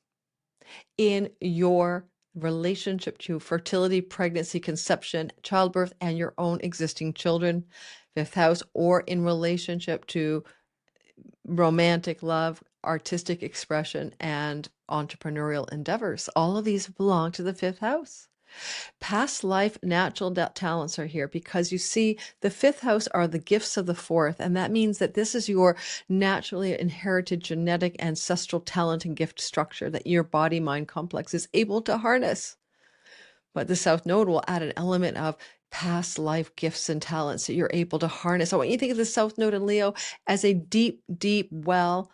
in your relationship to fertility, pregnancy, conception, childbirth, and your own existing children, fifth house, or in relationship to romantic love, artistic expression, and entrepreneurial endeavors. All of these belong to the fifth house. Past life natural talents are here because you see, the fifth house are the gifts of the fourth, and that means that this is your naturally inherited genetic ancestral talent and gift structure that your body mind complex is able to harness. But the South Node will add an element of past life gifts and talents that you're able to harness. I want you to think of the South Node in Leo as a deep, deep well,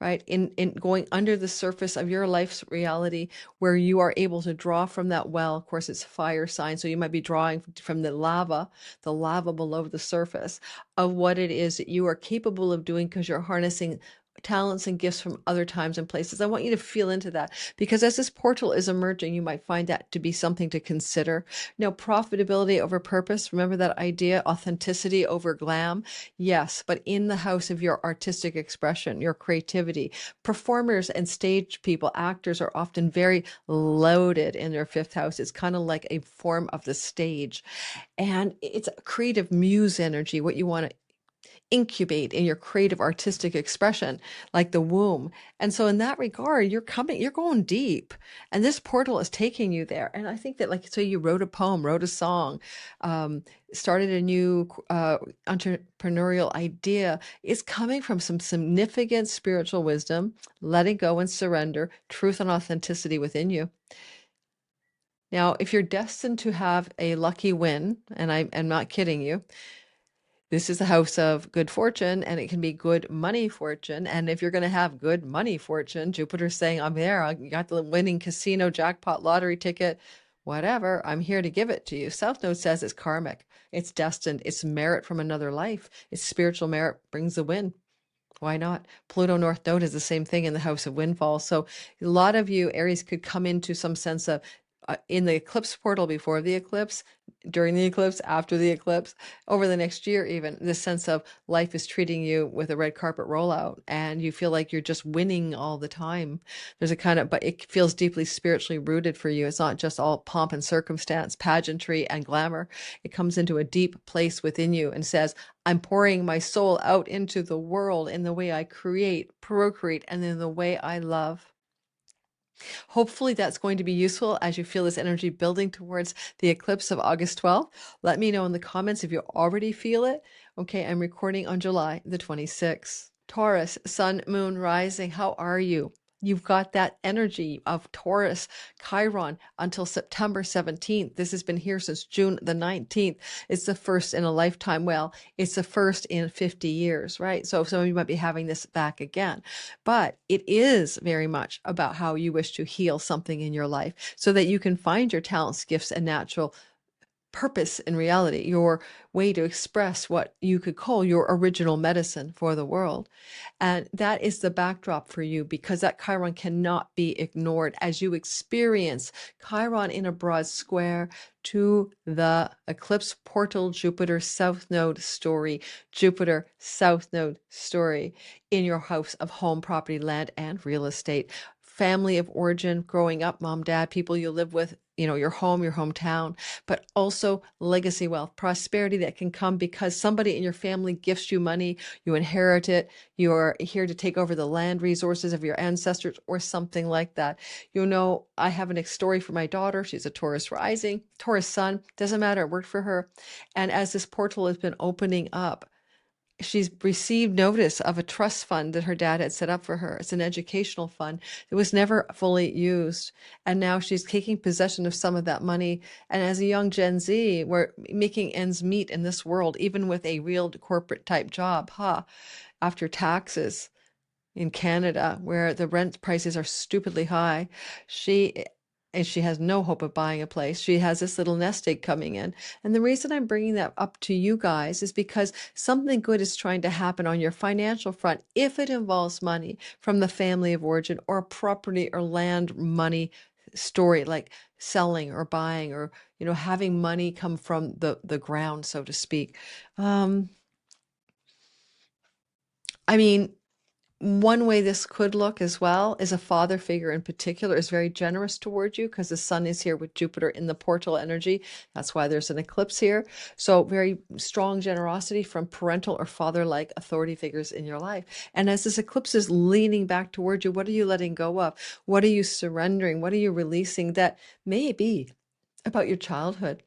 right? In going under the surface of your life's reality, where you are able to draw from that well. Of course, it's fire sign, so you might be drawing from the lava below the surface of what it is that you are capable of doing because you're harnessing talents and gifts from other times and places. I want you to feel into that, because as this portal is emerging, you might find that to be something to consider. Now, profitability over purpose. Remember that idea, authenticity over glam? Yes, but in the house of your artistic expression, your creativity. Performers and stage people, actors, are often very loaded in their fifth house. It's kind of like a form of the stage. And it's a creative muse energy, what you want to incubate in your creative artistic expression, like the womb. And so in that regard, you're going deep, and this portal is taking you there. And I think that, like, so you wrote a poem, wrote a song, started a new entrepreneurial idea, is coming from some significant spiritual wisdom, letting go and surrender, truth and authenticity within you. Now, if you're destined to have a lucky win, and I'm not kidding you, this is a house of good fortune, and it can be good money fortune. And if you're going to have good money fortune, Jupiter's saying, I'm there. I got the winning casino, jackpot, lottery ticket, whatever. I'm here to give it to you. South Node says it's karmic. It's destined. It's merit from another life. It's spiritual merit brings the win. Why not? Pluto North Node is the same thing in the house of windfall. So a lot of you, Aries, could come into some sense of in the eclipse portal, before the eclipse, during the eclipse, after the eclipse, over the next year, even this sense of life is treating you with a red carpet rollout, and you feel like you're just winning all the time. There's a kind of, but it feels deeply spiritually rooted for you. It's not just all pomp and circumstance, pageantry and glamour. It comes into a deep place within you and says, I'm pouring my soul out into the world in the way I create, procreate, and in the way I love. Hopefully that's going to be useful as you feel this energy building towards the eclipse of August 12th. Let me know in the comments if you already feel it. Okay, I'm recording on July the 26th. Taurus, sun, moon, rising. How are you? You've got that energy of Taurus, Chiron, until September 17th. This has been here since June the 19th. It's the first in a lifetime. Well, it's the first in 50 years, right? So some of you might be having this back again. But it is very much about how you wish to heal something in your life so that you can find your talents, gifts, and natural purpose in reality, your way to express what you could call your original medicine for the world. And that is the backdrop for you, because that Chiron cannot be ignored as you experience Chiron in a broad square to the eclipse portal Jupiter South Node story, Jupiter South Node story in your house of home, property, land, and real estate. family of origin, growing up, mom, dad, people you live with, your home, your hometown, but also legacy wealth, prosperity that can come because somebody in your family gifts you money, you inherit it, you're here to take over the land resources of your ancestors or something like that. I have a story for my daughter. She's a Taurus rising, Taurus sun, doesn't matter, it worked for her. And as this portal has been opening up, she's received notice of a trust fund that her dad had set up for her. It's an educational fund. It was never fully used. And now she's taking possession of some of that money. And as a young Gen Z, we're making ends meet in this world, even with a real corporate type job, after taxes in Canada, where the rent prices are stupidly high. She has no hope of buying a place. She has this little nest egg coming in. And the reason I'm bringing that up to you guys is because something good is trying to happen on your financial front if it involves money from the family of origin or property or land money story, like selling or buying or, having money come from the ground, so to speak. One way this could look as well is a father figure in particular is very generous towards you because the sun is here with Jupiter in the portal energy. That's why there's an eclipse here. So very strong generosity from parental or father-like authority figures in your life. And as this eclipse is leaning back towards you, what are you letting go of? What are you surrendering? What are you releasing that may be about your childhood?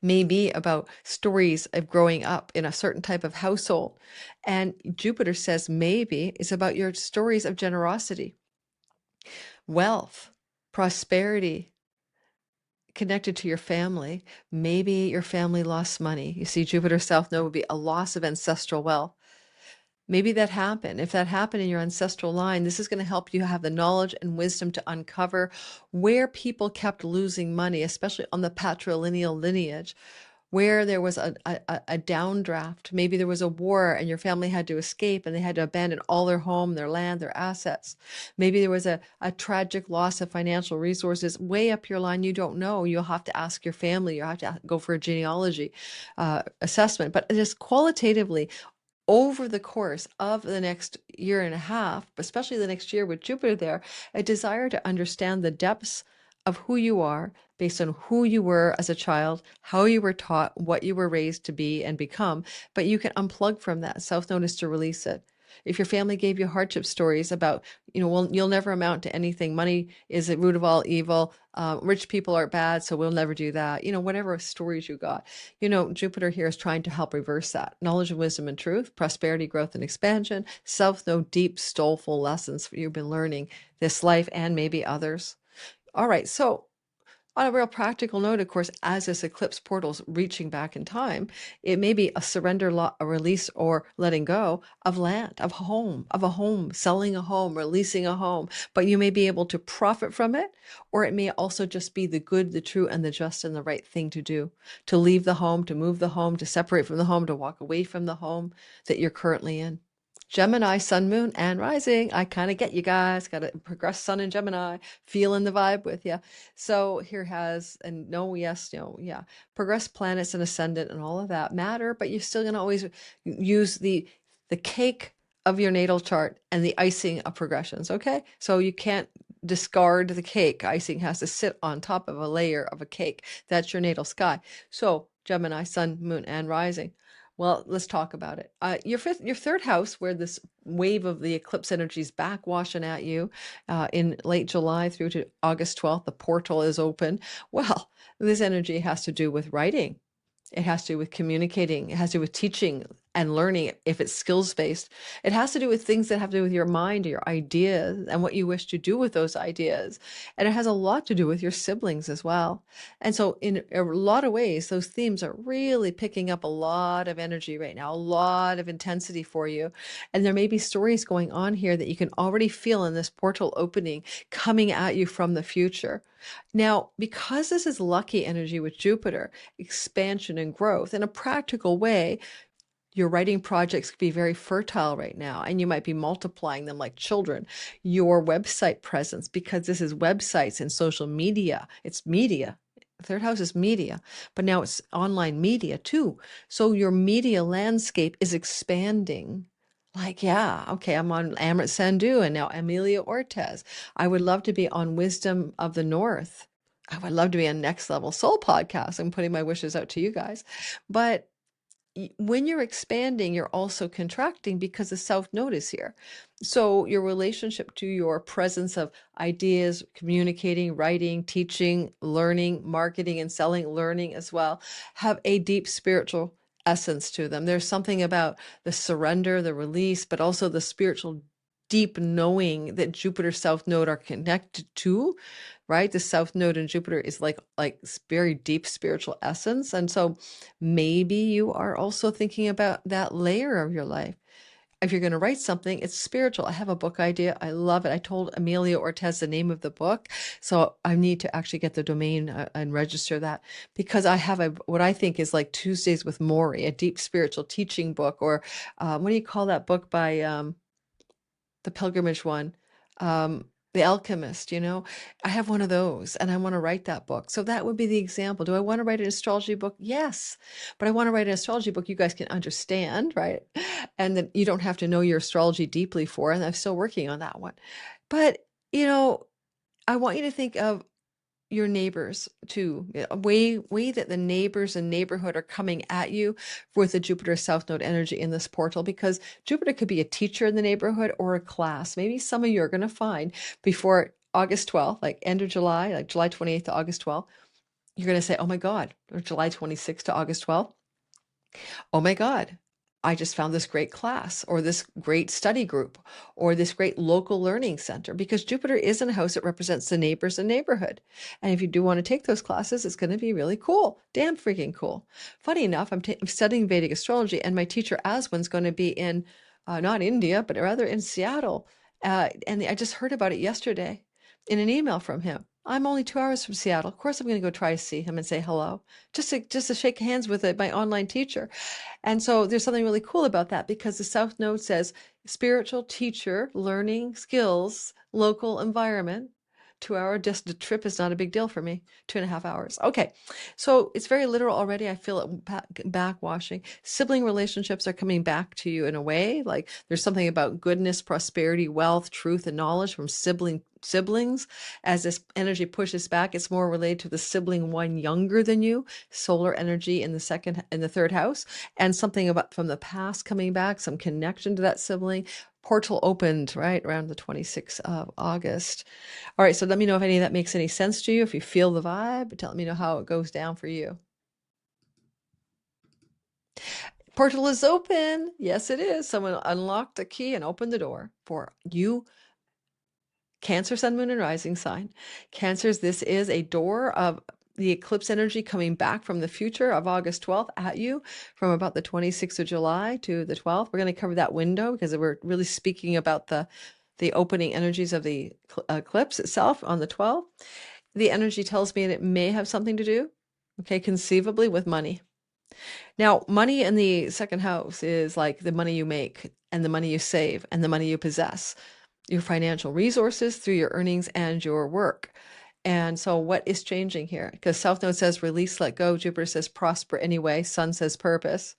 Maybe about stories of growing up in a certain type of household. And Jupiter says maybe it's about your stories of generosity, wealth, prosperity connected to your family. Maybe your family lost money. You see, Jupiter South Node would be a loss of ancestral wealth. Maybe that happened. If that happened in your ancestral line, this is going to help you have the knowledge and wisdom to uncover where people kept losing money, especially on the patrilineal lineage, where there was a downdraft. Maybe there was a war and your family had to escape and they had to abandon all their home, their land, their assets. Maybe there was a tragic loss of financial resources way up your line. You don't know. You'll have to ask your family. You'll have to go for a genealogy assessment. But just qualitatively, over the course of the next year and a half, especially the next year with Jupiter there, a desire to understand the depths of who you are based on who you were as a child, how you were taught, what you were raised to be and become, but you can unplug from that. South Node is to release it. If your family gave you hardship stories about, well, you'll never amount to anything. Money is the root of all evil. Rich people are bad, so we'll never do that. Whatever stories you got. Jupiter here is trying to help reverse that. Knowledge of wisdom and truth, prosperity, growth, and expansion. South Node, deep, soulful lessons you've been learning this life and maybe others. All right, so on a real practical note, of course, as this eclipse portal's reaching back in time, it may be a surrender, a release, or letting go of land, of a home, selling a home, releasing a home. But you may be able to profit from it, or it may also just be the good, the true, and the just and the right thing to do. To leave the home, to move the home, to separate from the home, to walk away from the home that you're currently in. Gemini, sun, moon, and rising. I kind of get you guys. Got to progress sun and Gemini. Feeling the vibe with you. So here has, and no, yes, no, yeah. Progress planets and ascendant and all of that matter, but you're still going to always use the cake of your natal chart and the icing of progressions, okay? So you can't discard the cake. Icing has to sit on top of a layer of a cake. That's your natal sky. So Gemini, sun, moon, and rising. Well, let's talk about it. Your third house, where this wave of the eclipse energy is back washing at you in late July through to August 12th, the portal is open. Well, this energy has to do with writing. It has to do with communicating. It has to do with teaching and learning if it's skills-based. It has to do with things that have to do with your mind, your ideas, and what you wish to do with those ideas. And it has a lot to do with your siblings as well. And so in a lot of ways, those themes are really picking up a lot of energy right now, a lot of intensity for you. And there may be stories going on here that you can already feel in this portal opening coming at you from the future. Now, because this is lucky energy with Jupiter, expansion and growth, in a practical way, your writing projects could be very fertile right now, and you might be multiplying them like children. Your website presence, because this is websites and social media, it's media. Third house is media, but now it's online media too. So your media landscape is expanding Like, yeah, okay, I'm on Amrit Sandhu and now Amelia Ortez. I would love to be on Wisdom of the North. I would love to be on Next Level Soul podcast. I'm putting my wishes out to you guys. But when you're expanding, you're also contracting because the South Node is here. So your relationship to your presence of ideas, communicating, writing, teaching, learning, marketing, and selling, learning as well, have a deep spiritual essence to them. There's something about the surrender, the release, but also the spiritual deep knowing that Jupiter South Node are connected to, right? The South Node in Jupiter is like very deep spiritual essence. And so maybe you are also thinking about that layer of your life. If you're going to write something, it's spiritual. I have a book idea. I love it. I told Amelia Ortez the name of the book. So I need to actually get the domain and register that, because I have what I think is like Tuesdays with Maury, a deep spiritual teaching book, or what do you call that book by the pilgrimage one? The Alchemist, I have one of those and I want to write that book. So that would be the example. Do I want to write an astrology book? Yes. But I want to write an astrology book you guys can understand, right? And that you don't have to know your astrology deeply for. And I'm still working on that one. But, I want you to think of your neighbors too. A way that the neighbors and neighborhood are coming at you with the Jupiter South Node energy in this portal, because Jupiter could be a teacher in the neighborhood or a class. Maybe some of you are going to find before August 12th, like end of July, like July 28th to August 12th, you're going to say, oh my God, or July 26th to August 12th. Oh my God, I just found this great class or this great study group or this great local learning center, because Jupiter is in a house that represents the neighbors and neighborhood. And if you do want to take those classes, it's going to be really cool. Damn freaking cool. Funny enough, I'm studying Vedic astrology, and my teacher Aswin's going to be in, not India, but rather in Seattle. And I just heard about it yesterday in an email from him. I'm only 2 hours from Seattle. Of course, I'm going to go try to see him and say hello, just to shake hands with my online teacher. And so there's something really cool about that, because the South Node says spiritual teacher, learning skills, local environment. 2 hour just the trip is not a big deal for me. 2.5 hours. Okay. So it's very literal already. I feel it backwashing. Sibling relationships are coming back to you in a way. Like there's something about goodness, prosperity, wealth, truth, and knowledge from siblings. As this energy pushes back, it's more related to the sibling one younger than you, solar energy in the third house, and something about from the past coming back, some connection to that sibling. Portal opened right around the 26th of August. All right, so let me know if any of that makes any sense to you. If you feel the vibe, tell me how it goes down for you. Portal is open. Yes, it is. Someone unlocked the key and opened the door for you. Cancer, Sun, Moon, and Rising sign. Cancers, this is a door of the eclipse energy coming back from the future of August 12th at you from about the 26th of July to the 12th. We're going to cover that window because we're really speaking about the opening energies of the eclipse itself on the 12th. The energy tells me that it may have something to do, okay, conceivably with money. Now, money in the second house is like the money you make and the money you save and the money you possess, your financial resources through your earnings and your work. And so what is changing here? Because South Node says release, let go. Jupiter says prosper anyway. Sun says purpose.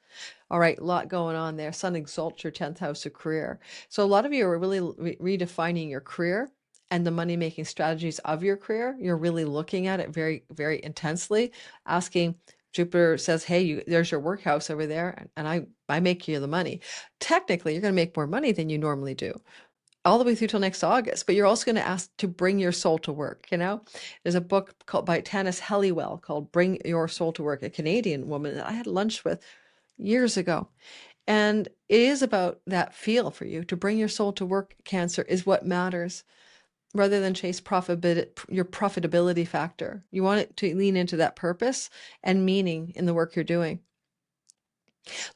All right, a lot going on there. Sun exalts your 10th house of career. So a lot of you are really redefining your career and the money-making strategies of your career. You're really looking at it very, very intensely, asking, Jupiter says, hey, there's your workhouse over there, and I make you the money. Technically, you're going to make more money than you normally do, all the way through till next August, but you're also going to ask to bring your soul to work. There's a book by Tanis Helliwell called Bring Your Soul to Work, a Canadian woman that I had lunch with years ago. And it is about that feel for you to bring your soul to work. Cancer is what matters, rather than chase your profitability factor. You want it to lean into that purpose and meaning in the work you're doing.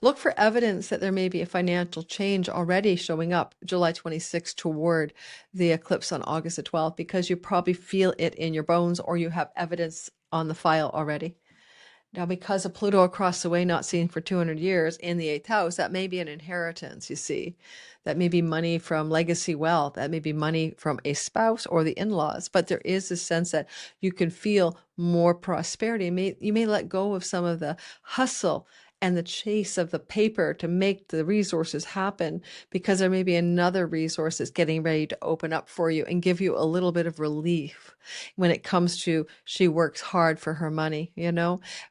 Look for evidence that there may be a financial change already showing up July 26th toward the eclipse on August the 12th, because you probably feel it in your bones or you have evidence on the file already. Now, because of Pluto across the way, not seen for 200 years in the 8th house, that may be an inheritance, you see. That may be money from legacy wealth. That may be money from a spouse or the in-laws. But there is this sense that you can feel more prosperity. You may let go of some of the hustle and the chase of the paper to make the resources happen, because there may be another resource that's getting ready to open up for you and give you a little bit of relief when it comes to she works hard for her money,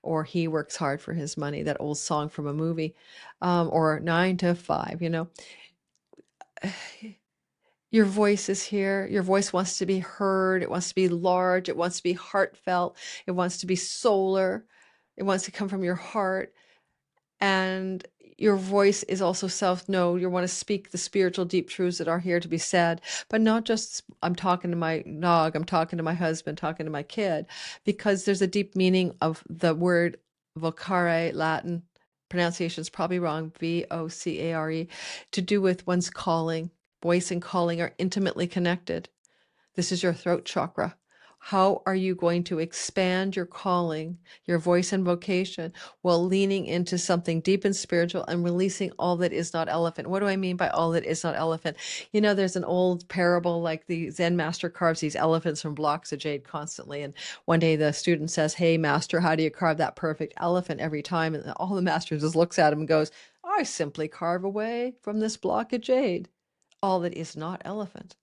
or he works hard for his money, that old song from a movie, or 9 to 5, Your voice is here. Your voice wants to be heard. It wants to be large. It wants to be heartfelt. It wants to be solar. It wants to come from your heart. And your voice is also self-know. You want to speak the spiritual deep truths that are here to be said, but not just, I'm talking to my dog, I'm talking to my husband, talking to my kid, because there's a deep meaning of the word vocare, Latin, pronunciation is probably wrong, vocare, to do with one's calling. Voice and calling are intimately connected. This is your throat chakra. How are you going to expand your calling, your voice and vocation, while leaning into something deep and spiritual and releasing all that is not elephant? What do I mean by all that is not elephant? There's an old parable, like the Zen master carves these elephants from blocks of jade constantly. And one day the student says, "Hey, master, how do you carve that perfect elephant every time?" And all the master just looks at him and goes, "I simply carve away from this block of jade all that is not elephant."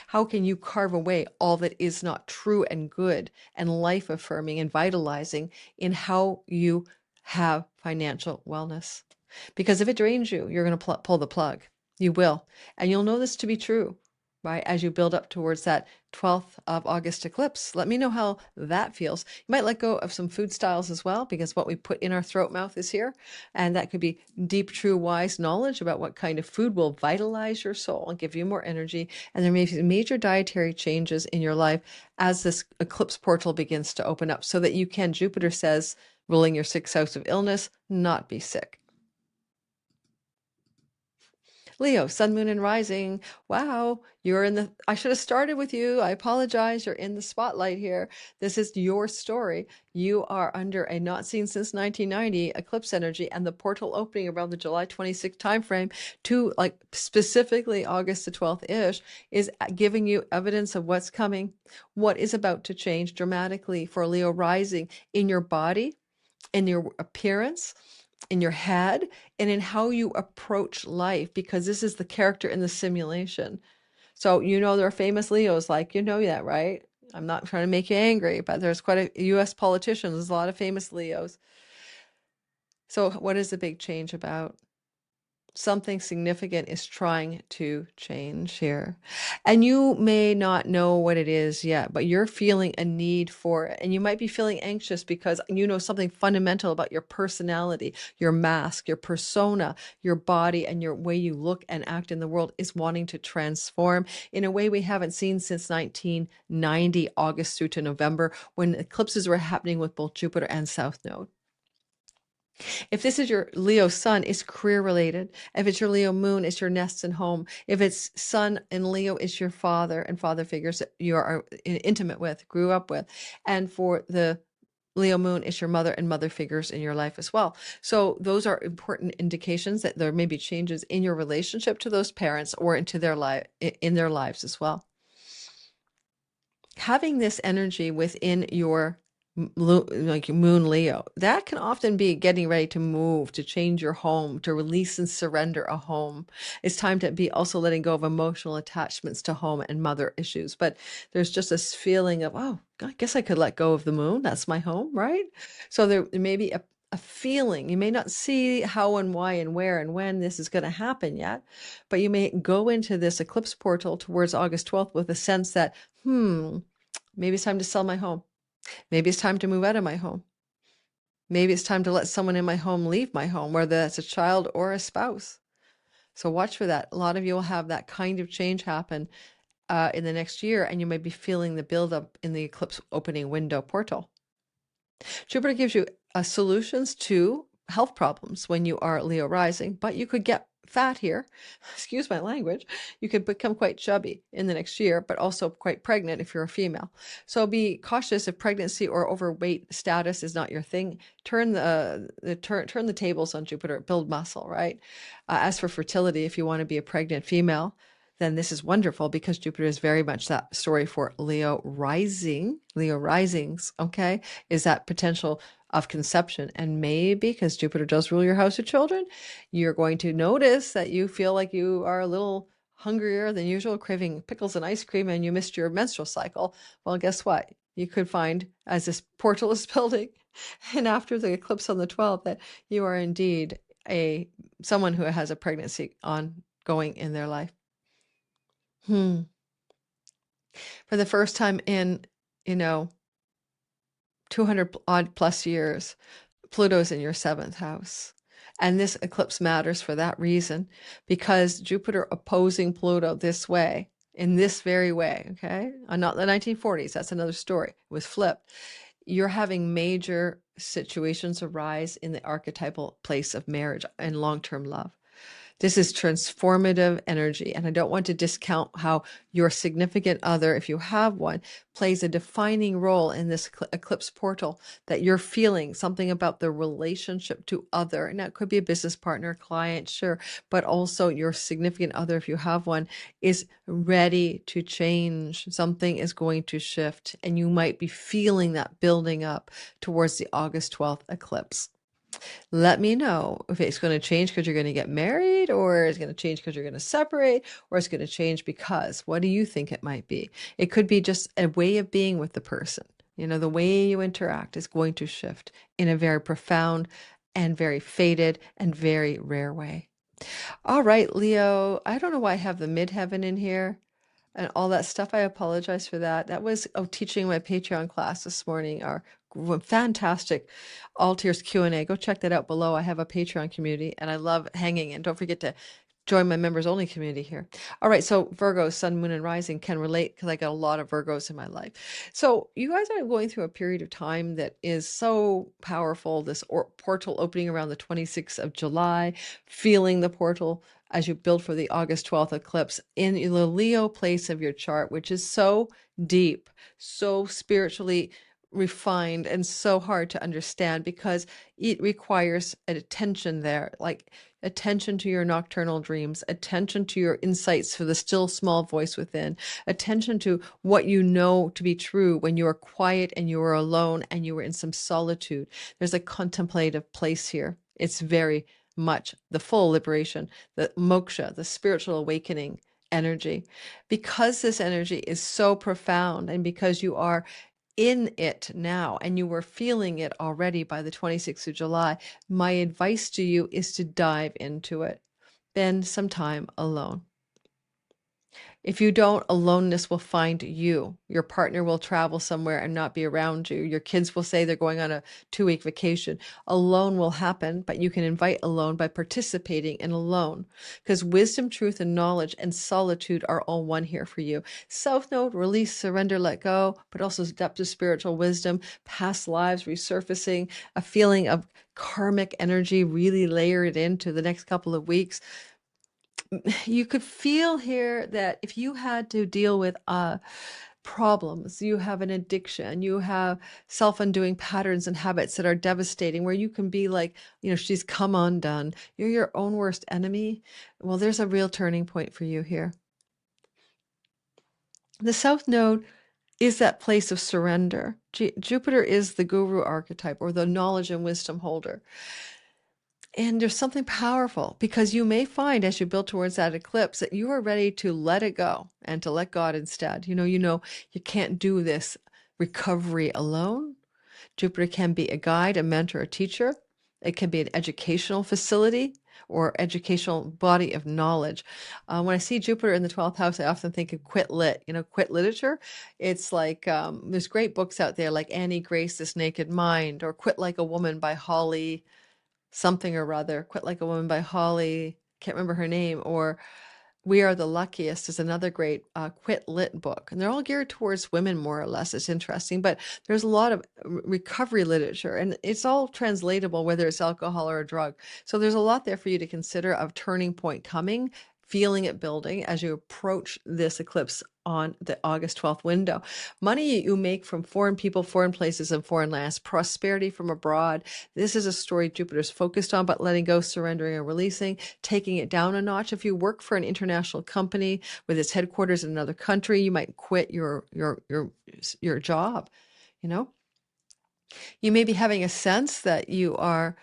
How can you carve away all that is not true and good and life affirming and vitalizing in how you have financial wellness? Because if it drains you, you're going to pull the plug. You will. And you'll know this to be true, right? As you build up towards that 12th of August eclipse. Let me know how that feels. You might let go of some food styles as well, because what we put in our throat mouth is here. And that could be deep, true, wise knowledge about what kind of food will vitalize your soul and give you more energy. And there may be major dietary changes in your life as this eclipse portal begins to open up, so that you can, Jupiter says, ruling your 6th house of illness, not be sick. Leo, sun, moon, and rising. Wow, I should have started with you. I apologize. You're in the spotlight here. This is your story. You are under a not seen since 1990 eclipse energy, and the portal opening around the July 26th timeframe to specifically August the 12th-ish is giving you evidence of what's coming, what is about to change dramatically for Leo rising in your body, in your appearance, in your head, and in how you approach life, because this is the character in the simulation. So there are famous Leos, that, right? I'm not trying to make you angry, but there's quite a U.S. politicians, there's a lot of famous Leos. So what is the big change about? Something significant is trying to change here. And you may not know what it is yet, but you're feeling a need for it. And you might be feeling anxious because something fundamental about your personality, your mask, your persona, your body, and your way you look and act in the world is wanting to transform in a way we haven't seen since 1990, August through to November, when eclipses were happening with both Jupiter and South Node. If this is your Leo sun, it's career related. If it's your Leo moon, it's your nests and home. If it's sun and Leo, it's your father and father figures that you are intimate with, grew up with. And for the Leo moon, it's your mother and mother figures in your life as well. So those are important indications that there may be changes in your relationship to those parents or in their lives as well. Having this energy within your moon Leo, that can often be getting ready to move, to change your home, to release and surrender a home. It's time to be also letting go of emotional attachments to home and mother issues. But there's just this feeling of, oh, I guess I could let go of the moon. That's my home, right? So there may be a feeling. You may not see how and why and where and when this is going to happen yet, but you may go into this eclipse portal towards August 12th with a sense that, maybe it's time to sell my home. Maybe it's time to move out of my home. Maybe it's time to let someone in my home leave my home, whether that's a child or a spouse. So watch for that. A lot of you will have that kind of change happen in the next year, and you may be feeling the buildup in the eclipse opening window portal. Jupiter gives you solutions to health problems when you are Leo rising, but you could get fat here, excuse my language, you could become quite chubby in the next year, but also quite pregnant if you're a female. So be cautious if pregnancy or overweight status is not your thing. Turn the tables on Jupiter, build muscle, right? As for fertility, if you want to be a pregnant female, then this is wonderful because Jupiter is very much that story for Leo rising. Leo risings, okay, is that potential of conception. And maybe because Jupiter does rule your house of children, you're going to notice that you feel like you are a little hungrier than usual, craving pickles and ice cream, and you missed your menstrual cycle. Well, guess what? You could find, as this portal is building, and after the eclipse on the 12th, that you are indeed someone who has a pregnancy ongoing in their life. For the first time in, 200 odd plus years, Pluto's in your 7th house. And this eclipse matters for that reason, because Jupiter opposing Pluto this way, in this very way, okay? Not the 1940s, that's another story. It was flipped. You're having major situations arise in the archetypal place of marriage and long-term love. This is transformative energy, and I don't want to discount how your significant other, if you have one, plays a defining role in this eclipse portal, that you're feeling something about the relationship to other. And that could be a business partner, client, sure, but also your significant other, if you have one, is ready to change. Something is going to shift, and you might be feeling that building up towards the August 12th eclipse. Let me know if it's going to change because you're going to get married, or it's going to change because you're going to separate, or it's going to change because, what do you think it might be? It could be just a way of being with the person. The way you interact is going to shift in a very profound and very fated and very rare way. All right, Leo, I don't know why I have the midheaven in here and all that stuff. I apologize for that. That was teaching my Patreon class this morning, our fantastic All Tears Q&A. Go check that out below. I have a Patreon community and I love hanging, and don't forget to join my members only community here. All right, so Virgo, sun, moon, and rising can relate because I got a lot of Virgos in my life. So you guys are going through a period of time that is so powerful. This portal opening around the 26th of July, feeling the portal as you build for the August 12th eclipse in the Leo place of your chart, which is so deep, so spiritually refined, and so hard to understand because it requires an attention there, like attention to your nocturnal dreams, attention to your insights for the still small voice within, attention to what you know to be true when you are quiet and you are alone and you are in some solitude. There's a contemplative place here. It's very much the full liberation, the moksha, the spiritual awakening energy. Because this energy is so profound, and because you are in it now and you were feeling it already by the 26th of July, my advice to you is to dive into it. Spend some time alone. If you don't, aloneness will find you. Your partner will travel somewhere and not be around you. Your kids will say they're going on a 2-week vacation. Alone will happen, but you can invite alone by participating in alone, because wisdom, truth, and knowledge and solitude are all one here for you. South Node, release, surrender, let go, but also depth of spiritual wisdom, past lives resurfacing, a feeling of karmic energy really layered into the next couple of weeks. You could feel here that if you had to deal with problems, you have an addiction, you have self-undoing patterns and habits that are devastating, where you can be like, she's come undone, you're your own worst enemy. Well, there's a real turning point for you here. The South Node is that place of surrender. Jupiter is the guru archetype, or the knowledge and wisdom holder. And there's something powerful, because you may find as you build towards that eclipse that you are ready to let it go and to let God instead. You can't do this recovery alone. Jupiter can be a guide, a mentor, a teacher. It can be an educational facility or educational body of knowledge. When I see Jupiter in the 12th house, I often think of quit lit, quit literature. It's like there's great books out there like Annie Grace, This Naked Mind, or Quit Like a Woman by Holly something or other, Quit Like a Woman by Holly, can't remember her name, or We Are the Luckiest is another great quit lit book. And they're all geared towards women, more or less. It's interesting, but there's a lot of recovery literature, and it's all translatable, whether it's alcohol or a drug. So there's a lot there for you to consider of turning point coming feeling it building as you approach this eclipse on the August 12th window. Money you make from foreign people, foreign places, and foreign lands, prosperity from abroad. This is a story Jupiter's focused on, but letting go, surrendering, and releasing, taking it down a notch. If you work for an international company with its headquarters in another country, you might quit your job. You know, you may be having a sense that you are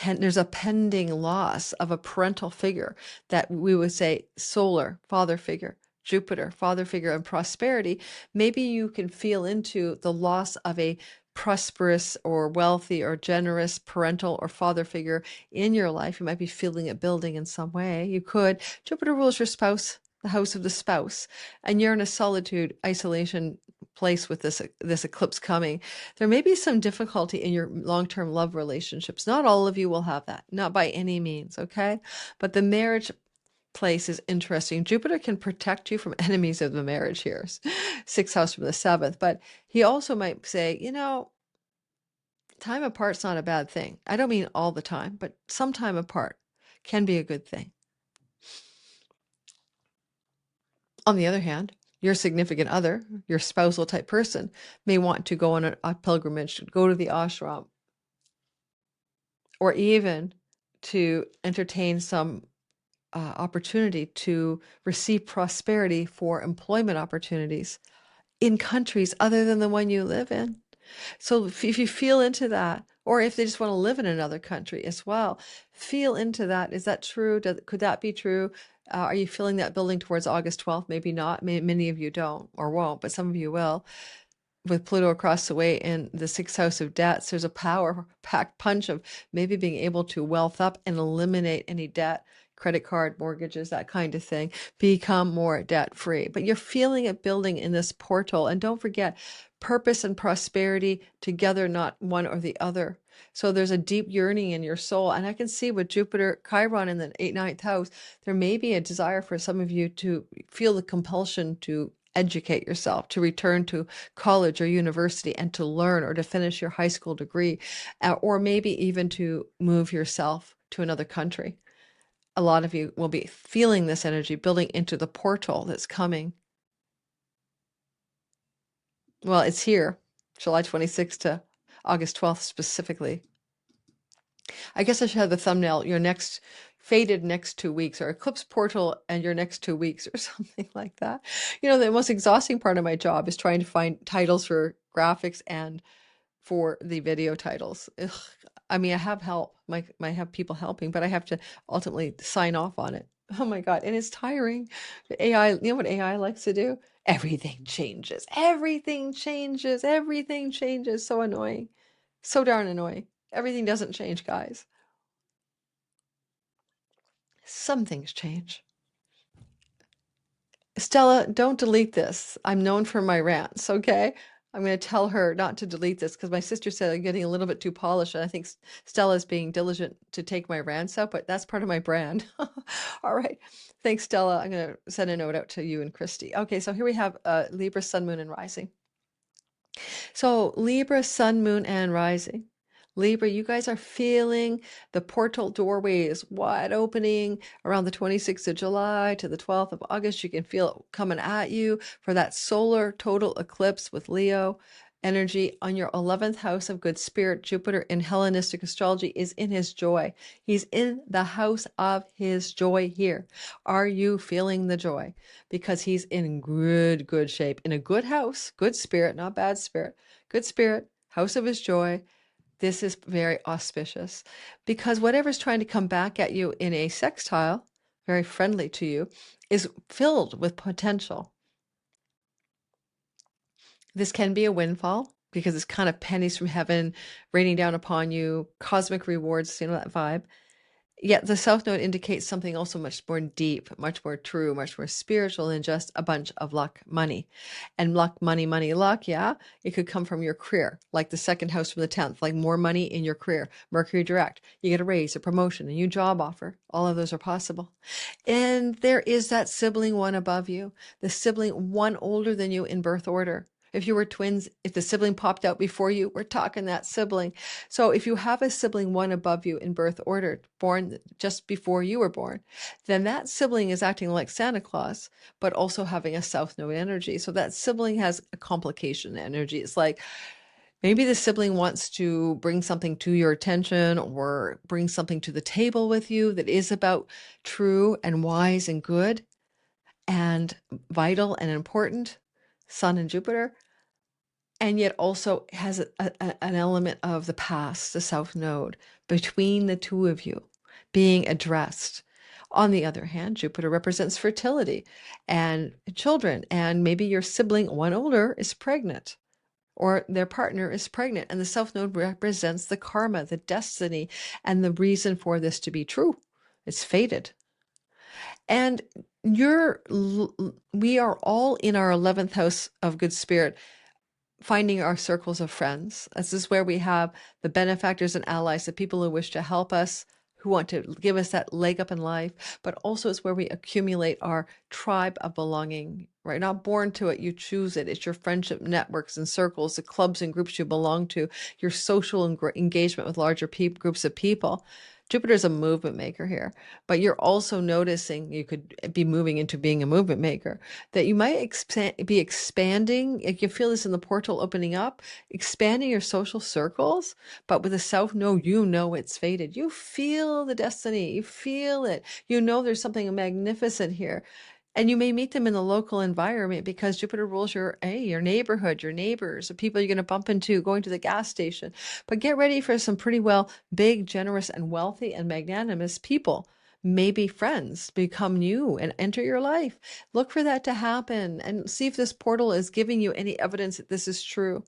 there's a pending loss of a parental figure, that we would say solar father figure, Jupiter father figure, and prosperity. Maybe you can feel into the loss of a prosperous or wealthy or generous parental or father figure in your life. You might be feeling it building in some way. You could. Jupiter rules your spouse, the house of the spouse, and you're in a solitude, isolation place with this eclipse coming. There may be some difficulty in your long-term love relationships. Not all of you will have that, not by any means, okay? But the marriage place is interesting. Jupiter can protect you from enemies of the marriage here, 6th house from the 7th, but he also might say, you know, time apart's not a bad thing. I don't mean all the time, but some time apart can be a good thing. On the other hand, your significant other, your spousal type person, may want to go on a pilgrimage, go to the ashram, or even to entertain some opportunity to receive prosperity for employment opportunities in countries other than the one you live in. So if you feel into that, or if they just want to live in another country as well, feel into that. Is that true? Could that be true? Are you feeling that building towards August 12th? Maybe not. Many of you don't or won't, but some of you will. With Pluto across the way in the 6th house of debts, there's a power-packed punch of maybe being able to wealth up and eliminate any debt, credit card, mortgages, that kind of thing, become more debt-free. But you're feeling it building in this portal. And don't forget, purpose and prosperity together, not one or the other. So there's a deep yearning in your soul. And I can see with Jupiter, Chiron in the 9th house, there may be a desire for some of you to feel the compulsion to educate yourself, to return to college or university and to learn, or to finish your high school degree, or maybe even to move yourself to another country. A lot of you will be feeling this energy building into the portal that's coming. Well, it's here, July 26th to August 12th specifically. I guess I should have the thumbnail, your next fated next 2 weeks, or Eclipse Portal and your next 2 weeks, or something like that. You know, the most exhausting part of my job is trying to find titles for graphics and for the video titles. Ugh. I mean, I have help, I have people helping, but I have to ultimately sign off on it. Oh my God. And it's tiring. AI, you know what AI likes to do? Everything changes. Everything changes. Everything changes. So annoying. So darn annoying. Everything doesn't change, guys. Some things change. Stella, don't delete this. I'm known for my rants, okay? I'm going to tell her not to delete this because my sister said I'm getting a little bit too polished, and I think Stella's being diligent to take my rants out, but that's part of my brand. All right. Thanks, Stella. I'm going to send a note out to you and Christy. Okay, so here we have Libra, Sun, Moon, and Rising. So Libra, Sun, Moon, and Rising. Libra, you guys are feeling the portal doorway is wide opening around the 26th of July to the 12th of August. You can feel it coming at you for that solar total eclipse with Leo energy on your 11th house of good spirit. Jupiter in Hellenistic astrology is in his joy. He's in the house of his joy here. Are you feeling the joy? Because he's in good shape, in a good house, good spirit, not bad spirit, good spirit, house of his joy. This is very auspicious because whatever's trying to come back at you in a sextile, very friendly to you, is filled with potential. This can be a windfall because it's kind of pennies from heaven raining down upon you, cosmic rewards, you know, that vibe. Yet the South Node indicates something also much more deep, much more true, much more spiritual than just a bunch of luck, money. And luck, money, luck, yeah, it could come from your career, like the 2nd house from the 10th, like more money in your career, Mercury direct, you get a raise, a promotion, a new job offer. All of those are possible. And there is that sibling one above you, the sibling one older than you in birth order. If you were twins, if the sibling popped out before you, we're talking that sibling. So if you have a sibling one above you in birth order, born just before you were born, then that sibling is acting like Santa Claus, but also having a South Node energy. So that sibling has a complication energy. It's like maybe the sibling wants to bring something to your attention or bring something to the table with you that is about true and wise and good and vital and important, Sun and Jupiter, and yet also has an element of the past, the South Node, between the two of you being addressed. On the other hand, Jupiter represents fertility and children, and maybe your sibling, one older, is pregnant or their partner is pregnant, and the South Node represents the karma, the destiny, and the reason for this to be true. It's fated. And we are all in our 11th house of good spirit, finding our circles of friends. This is where we have the benefactors and allies, the people who wish to help us, who want to give us that leg up in life, but also it's where we accumulate our tribe of belonging, right? Not born to it, you choose it. It's your friendship networks and circles, the clubs and groups you belong to, your social engagement with larger groups of people. Jupiter's a movement maker here, but you're also noticing, you could be moving into being a movement maker, that you might be expanding. You can feel this in the portal opening up, expanding your social circles, but with the South Node, you know it's fated. You feel the destiny. You feel it. You know there's something magnificent here. And you may meet them in the local environment because Jupiter rules your neighborhood, your neighbors, the people you're going to bump into going to the gas station. But get ready for some pretty big, generous, and wealthy and magnanimous people. Maybe friends become new and enter your life. Look for that to happen and see if this portal is giving you any evidence that this is true.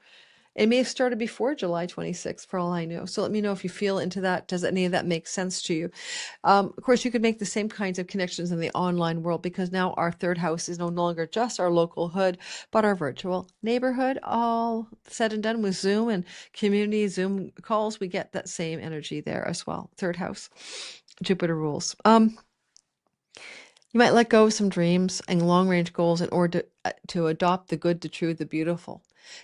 It may have started before July 26th, for all I know. So let me know if you feel into that. Does any of that make sense to you? Of course, you could make the same kinds of connections in the online world because now our third house is no longer just our local hood, but our virtual neighborhood. All said and done with Zoom and community Zoom calls, we get that same energy there as well. Third house, Jupiter rules. You might let go of some dreams and long-range goals in order to adopt the good, the true, the beautiful.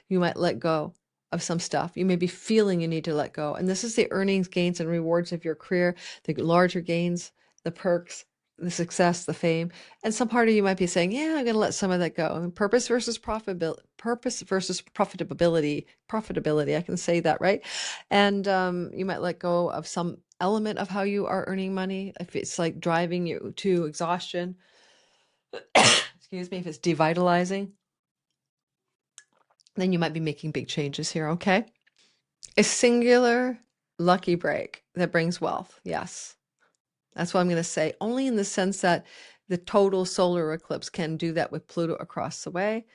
You might let go of some stuff. You may be feeling you need to let go. And this is the earnings, gains, and rewards of your career, the larger gains, the perks, the success, the fame. And some part of you might be saying, yeah, I'm going to let some of that go. I mean, purpose versus profitability, I can say that, right? And you might let go of some element of how you are earning money. If it's like driving you to exhaustion, excuse me, if it's devitalizing, then you might be making big changes here, okay? A singular lucky break that brings wealth, yes. That's what I'm going to say, only in the sense that the total solar eclipse can do that with Pluto across the way.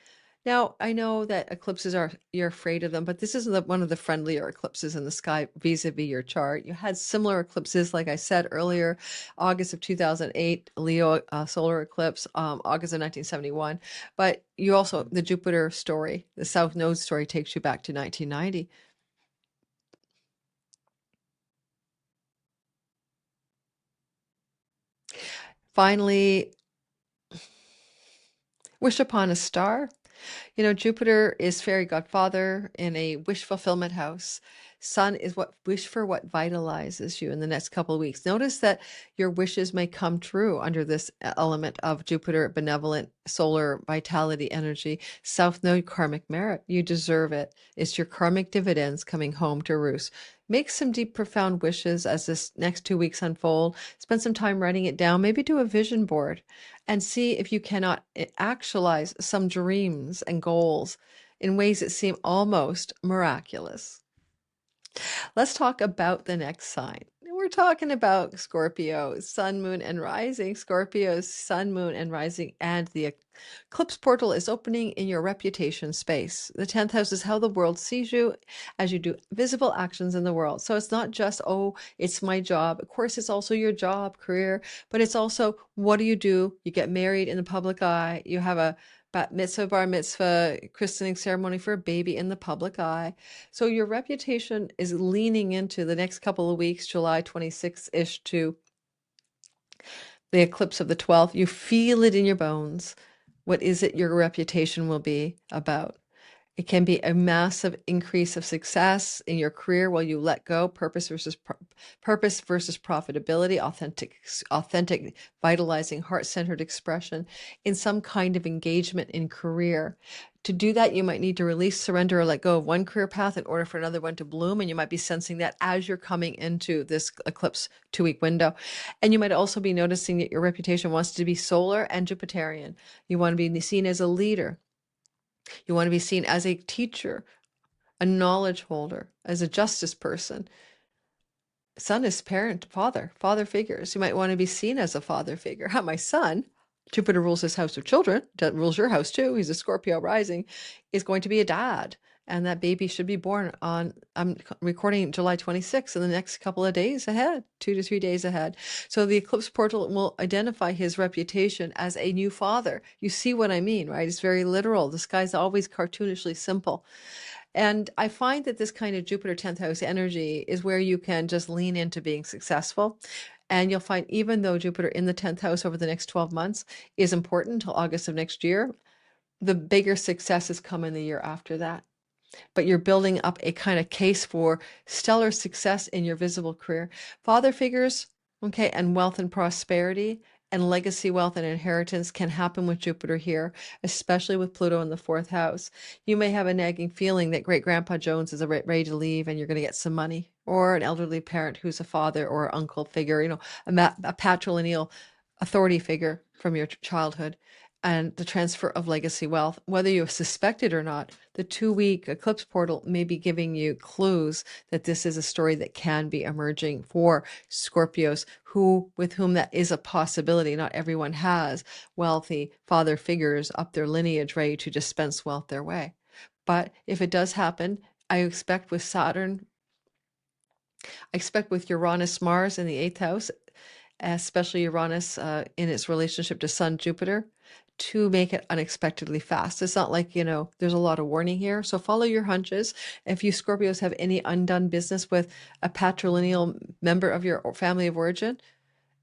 Now, I know that eclipses you're afraid of them, but this is one of the friendlier eclipses in the sky vis-a-vis your chart. You had similar eclipses, like I said earlier, August of 2008, Leo solar eclipse, August of 1971. But you also, the Jupiter story, the South Node story takes you back to 1990. Finally, wish upon a star. You know, Jupiter is fairy godfather in a wish fulfillment house. Sun is what vitalizes you in the next couple of weeks. Notice that your wishes may come true under this element of Jupiter, benevolent solar vitality energy. South Node karmic merit. You deserve it. It's your karmic dividends coming home to roost. Make some deep, profound wishes as this next 2 weeks unfold. Spend some time writing it down. Maybe do a vision board and see if you cannot actualize some dreams and goals in ways that seem almost miraculous. Let's talk about the next sign. We're talking about Scorpio, sun, moon, and rising. Scorpio's sun, moon, and rising, and the eclipse portal is opening in your reputation space. The 10th house is how the world sees you as you do visible actions in the world. So it's not just, oh, it's my job. Of course, it's also your job, career, but it's also what do? You get married in the public eye. You have a bat mitzvah, bar mitzvah, christening ceremony for a baby in the public eye. So your reputation is leaning into the next couple of weeks, July 26th-ish to the eclipse of the 12th. You feel it in your bones. What is it your reputation will be about? It can be a massive increase of success in your career while you let go, purpose versus profitability, authentic, vitalizing, heart-centered expression in some kind of engagement in career. To do that, you might need to release, surrender, or let go of one career path in order for another one to bloom. And you might be sensing that as you're coming into this eclipse 2-week window. And you might also be noticing that your reputation wants to be solar and Jupiterian. You want to be seen as a leader. You want to be seen as a teacher, a knowledge holder, as a justice person. Sun is parent, father figures. You might want to be seen as a father figure. My son, Jupiter rules his house of children, rules your house too. He's a Scorpio rising, is going to be a dad. And that baby should be born on, I'm recording July 26th, in the next couple of days ahead, 2 to 3 days ahead. So the eclipse portal will identify his reputation as a new father. You see what I mean, right? It's very literal. The sky's always cartoonishly simple. And I find that this kind of Jupiter 10th house energy is where you can just lean into being successful. And you'll find, even though Jupiter in the 10th house over the next 12 months is important until August of next year, the bigger successes come in the year after that. But you're building up a kind of case for stellar success in your visible career. Father figures, okay, and wealth and prosperity and legacy wealth and inheritance can happen with Jupiter here, especially with Pluto in the 4th house. You may have a nagging feeling that great grandpa Jones is ready to leave and you're going to get some money, or an elderly parent who's a father or uncle figure, a patrilineal authority figure from your childhood, and the transfer of legacy wealth. Whether you suspect it or not, the 2-week eclipse portal may be giving you clues that this is a story that can be emerging for Scorpios with whom that is a possibility. Not everyone has wealthy father figures up their lineage ready to dispense wealth their way. But if it does happen, I expect with Uranus, Mars in the 8th house, especially Uranus in its relationship to Sun, Jupiter, to make it unexpectedly fast. It's not like, there's a lot of warning here. So follow your hunches. If you Scorpios have any undone business with a patrilineal member of your family of origin,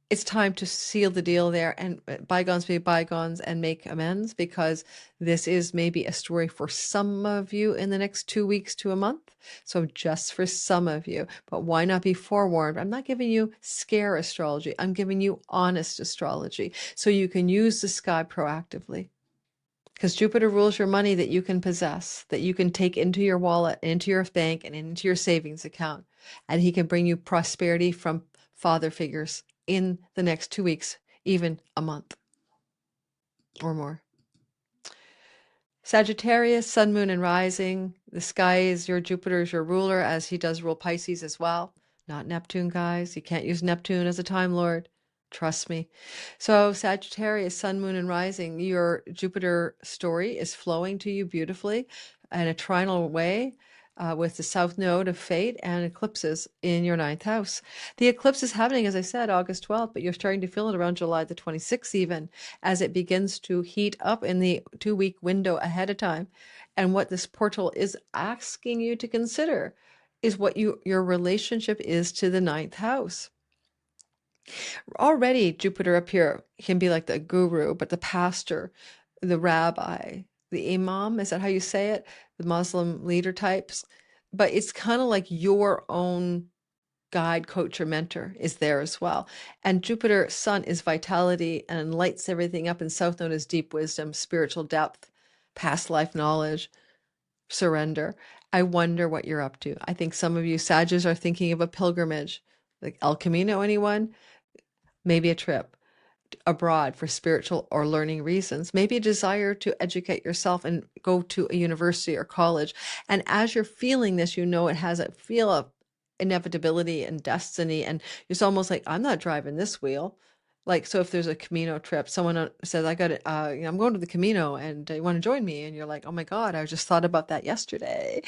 it's time to seal the deal there and bygones be bygones and make amends, because this is maybe a story for some of you in the next 2 weeks to a month. So just for some of you, but why not be forewarned? I'm not giving you scare astrology. I'm giving you honest astrology so you can use the sky proactively. Because Jupiter rules your money that you can possess, that you can take into your wallet, into your bank, and into your savings account. And he can bring you prosperity from father figures in the next 2 weeks, even a month or more. Sagittarius, sun, moon, and rising. The sky is Jupiter is your ruler, as he does rule Pisces as well. Not Neptune, guys. You can't use Neptune as a time lord. Trust me. So Sagittarius, sun, moon, and rising, your Jupiter story is flowing to you beautifully in a trinal way. With the south node of fate and eclipses in your 9th house. The eclipse is happening, as I said, August 12th, but you're starting to feel it around July the 26th even, as it begins to heat up in the 2-week window ahead of time. And what this portal is asking you to consider is what your relationship is to the 9th house. Already Jupiter up here can be like the guru, but the pastor, the rabbi, the imam, is that how you say it? The Muslim leader types. But it's kind of like your own guide, coach, or mentor is there as well. And Jupiter Sun is vitality and lights everything up, and South Node is deep wisdom, spiritual depth, past life knowledge, surrender. I wonder what you're up to. I think some of you Sagittarius are thinking of a pilgrimage, like El Camino, anyone? Maybe a trip abroad for spiritual or learning reasons, maybe a desire to educate yourself and go to a university or college. And as you're feeling this, it has a feel of inevitability and destiny. And it's almost like, I'm not driving this wheel. Like, so if there's a Camino trip, someone says, I'm going to the Camino and you want to join me? And you're like, oh my God, I just thought about that yesterday.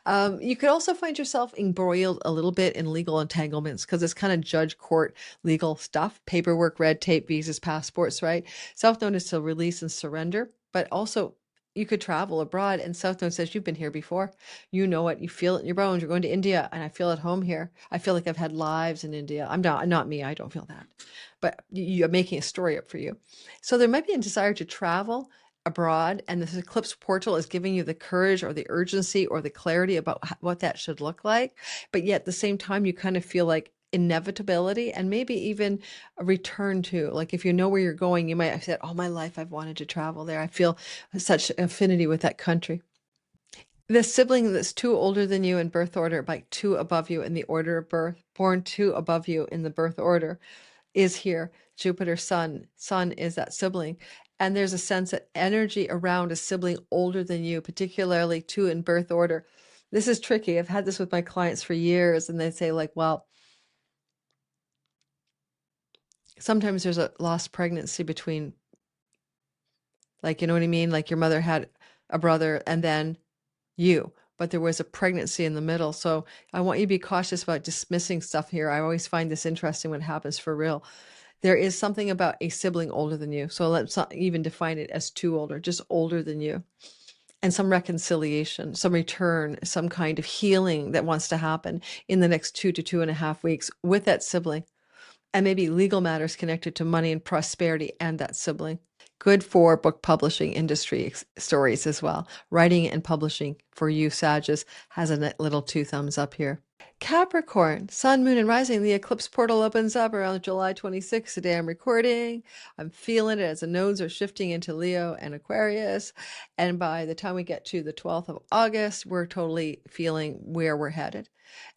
You could also find yourself embroiled a little bit in legal entanglements, because it's kind of judge court legal stuff, paperwork, red tape, visas, passports, right? South Node is to release and surrender, but also you could travel abroad, and South Node says, you've been here before. You know it. You feel it in your bones. You're going to India, and I feel at home here. I feel like I've had lives in India. I'm not me. I don't feel that. But you're making a story up for you. So there might be a desire to travel abroad, and this eclipse portal is giving you the courage or the urgency or the clarity about what that should look like. But yet at the same time, you kind of feel like inevitability and maybe even a return to, like, if you know where you're going, you might have said, all my life I've wanted to travel there. I feel such affinity with that country. The sibling that's 2 older than you in birth order, like 2 above you in the order of birth, born 2 above you in the birth order, is here. Jupiter, Sun. Sun is that sibling. And there's a sense of energy around a sibling older than you, particularly 2 in birth order. This is tricky. I've had this with my clients for years, and they say, like, well, sometimes there's a lost pregnancy between, like, you know what I mean? Like your mother had a brother and then you, but there was a pregnancy in the middle. So I want you to be cautious about dismissing stuff here. I always find this interesting when it happens for real. There is something about a sibling older than you. So let's not even define it as 2 older, just older than you. And some reconciliation, some return, some kind of healing that wants to happen in the next 2 to 2.5 weeks with that sibling. And maybe legal matters connected to money and prosperity and that sibling. Good for book publishing industry stories as well. Writing and publishing for you, Sagittarius, has a little 2 thumbs up here. Capricorn, Sun, Moon, and Rising. The eclipse portal opens up around July 26th. Today I'm recording. I'm feeling it as the nodes are shifting into Leo and Aquarius. And by the time we get to the 12th of August, we're totally feeling where we're headed.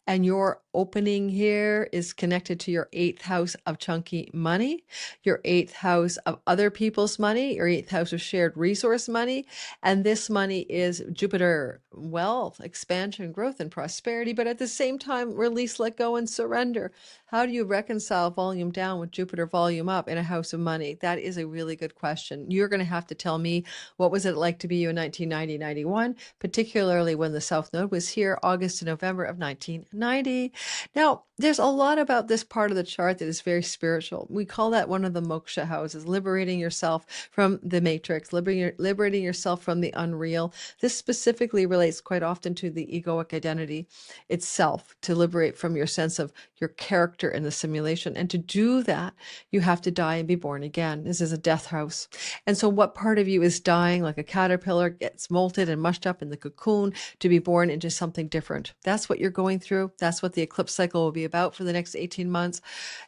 And your opening here is connected to your 8th house of chunky money, your 8th house of other people's money, your 8th house of shared resource money. And this money is Jupiter, wealth, expansion, growth, and prosperity. But at the same time, release, let go, and surrender. How do you reconcile volume down with Jupiter volume up in a house of money? That is a really good question. You're going to have to tell me, what was it like to be you in 1990, 91, particularly when the South Node was here, August to November of 1990. Now, there's a lot about this part of the chart that is very spiritual. We call that one of the moksha houses, liberating yourself from the matrix, liberating yourself from the unreal. This specifically relates quite often to the egoic identity itself, to liberate from your sense of your character in the simulation. And to do that, you have to die and be born again. This is a death house. And so what part of you is dying, like a caterpillar gets molted and mushed up in the cocoon to be born into something different? That's what you're going through. That's what the eclipse cycle will be about for the next 18 months.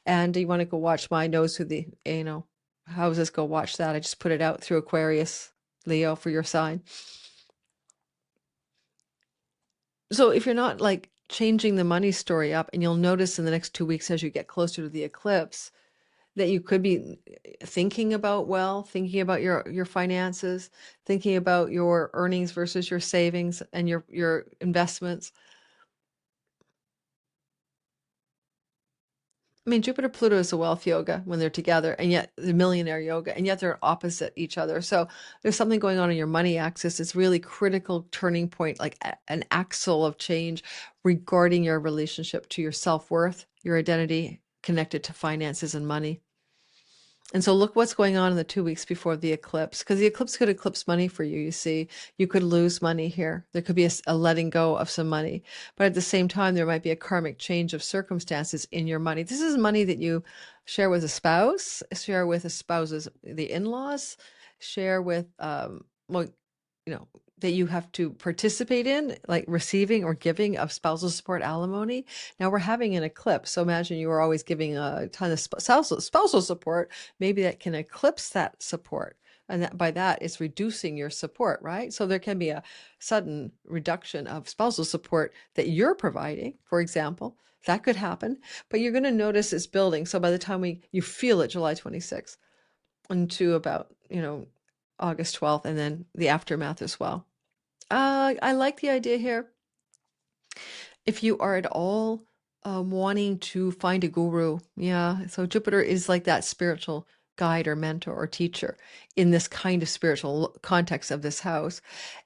And you want to go watch my nose through the, houses, go watch that. I just put it out through Aquarius, Leo, for your sign. So if you're not like changing the money story up, and you'll notice in the next 2 weeks as you get closer to the eclipse that you could be thinking about wealth, thinking about your finances, thinking about your earnings versus your savings and your investments. I mean, Jupiter Pluto is a wealth yoga when they're together, and yet the millionaire yoga, and yet they're opposite each other. So there's something going on in your money axis. It's really critical turning point, like an axle of change regarding your relationship to your self-worth, your identity connected to finances and money. And so look what's going on in the 2 weeks before the eclipse, because the eclipse could eclipse money for you. You see, you could lose money here. There could be a letting go of some money, but at the same time, there might be a karmic change of circumstances in your money. This is money that you share with a spouse, share with a spouse's, the in-laws, share with, that you have to participate in, like receiving or giving of spousal support alimony. Now we're having an eclipse. So imagine you were always giving a ton of spousal support. Maybe that can eclipse that support. And that by that it's reducing your support, right? So there can be a sudden reduction of spousal support that you're providing, for example. That could happen. But you're going to notice it's building. So by the time you feel it July 26th into about, August 12th, and then the aftermath as well. I like the idea here. If you are at all wanting to find a guru, yeah, so Jupiter is like that spiritual guide or mentor or teacher in this kind of spiritual context of this house.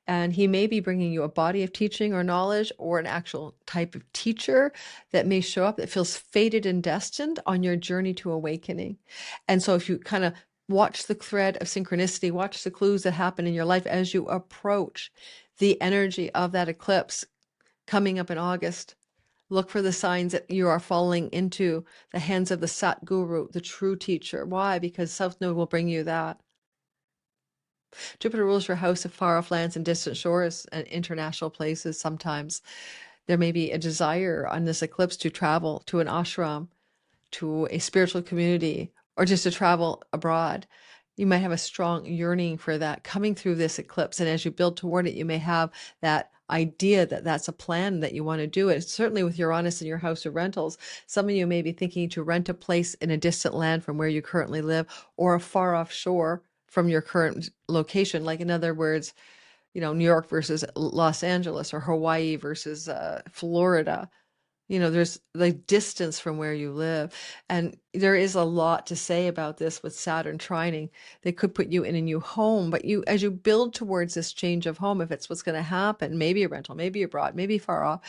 And he may be bringing you a body of teaching or knowledge, or an actual type of teacher that may show up that feels fated and destined on your journey to awakening. And so if you kind of watch the thread of synchronicity, watch the clues that happen in your life as you approach the energy of that eclipse coming up in August. Look for the signs that you are falling into the hands of the Sat Guru, the true teacher. Why? Because South Node will bring you that. Jupiter rules your house of far off lands and distant shores and international places sometimes. There may be a desire on this eclipse to travel to an ashram, to a spiritual community, or just to travel abroad. You might have a strong yearning for that coming through this eclipse. And as you build toward it, you may have that idea that that's a plan that you want to do it. Certainly with Uranus in your house of rentals, some of you may be thinking to rent a place in a distant land from where you currently live, or a far off shore from your current location. Like, in other words, New York versus Los Angeles, or Hawaii versus Florida. There's like distance from where you live. And there is a lot to say about this with Saturn trining. They could put you in a new home, but as you build towards this change of home, if it's what's going to happen, maybe a rental, maybe abroad, maybe far off,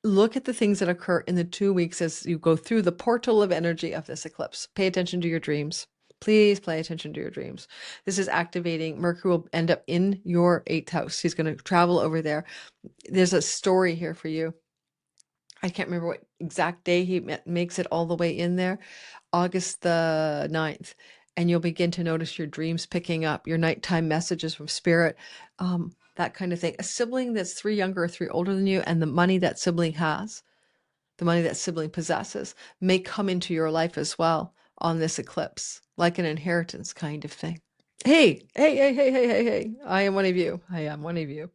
look at the things that occur in the 2 weeks as you go through the portal of energy of this eclipse. Pay attention to your dreams. Please pay attention to your dreams. This is activating. Mercury will end up in your 8th house. He's going to travel over there. There's a story here for you. I can't remember what exact day he makes it all the way in there, August the 9th. And you'll begin to notice your dreams picking up, your nighttime messages from spirit, that kind of thing. A sibling that's 3 younger or 3 older than you, and the money that sibling has, the money that sibling possesses, may come into your life as well on this eclipse, like an inheritance kind of thing. Hey, hey, hey, hey, hey, hey, hey. I am one of you. I am one of you.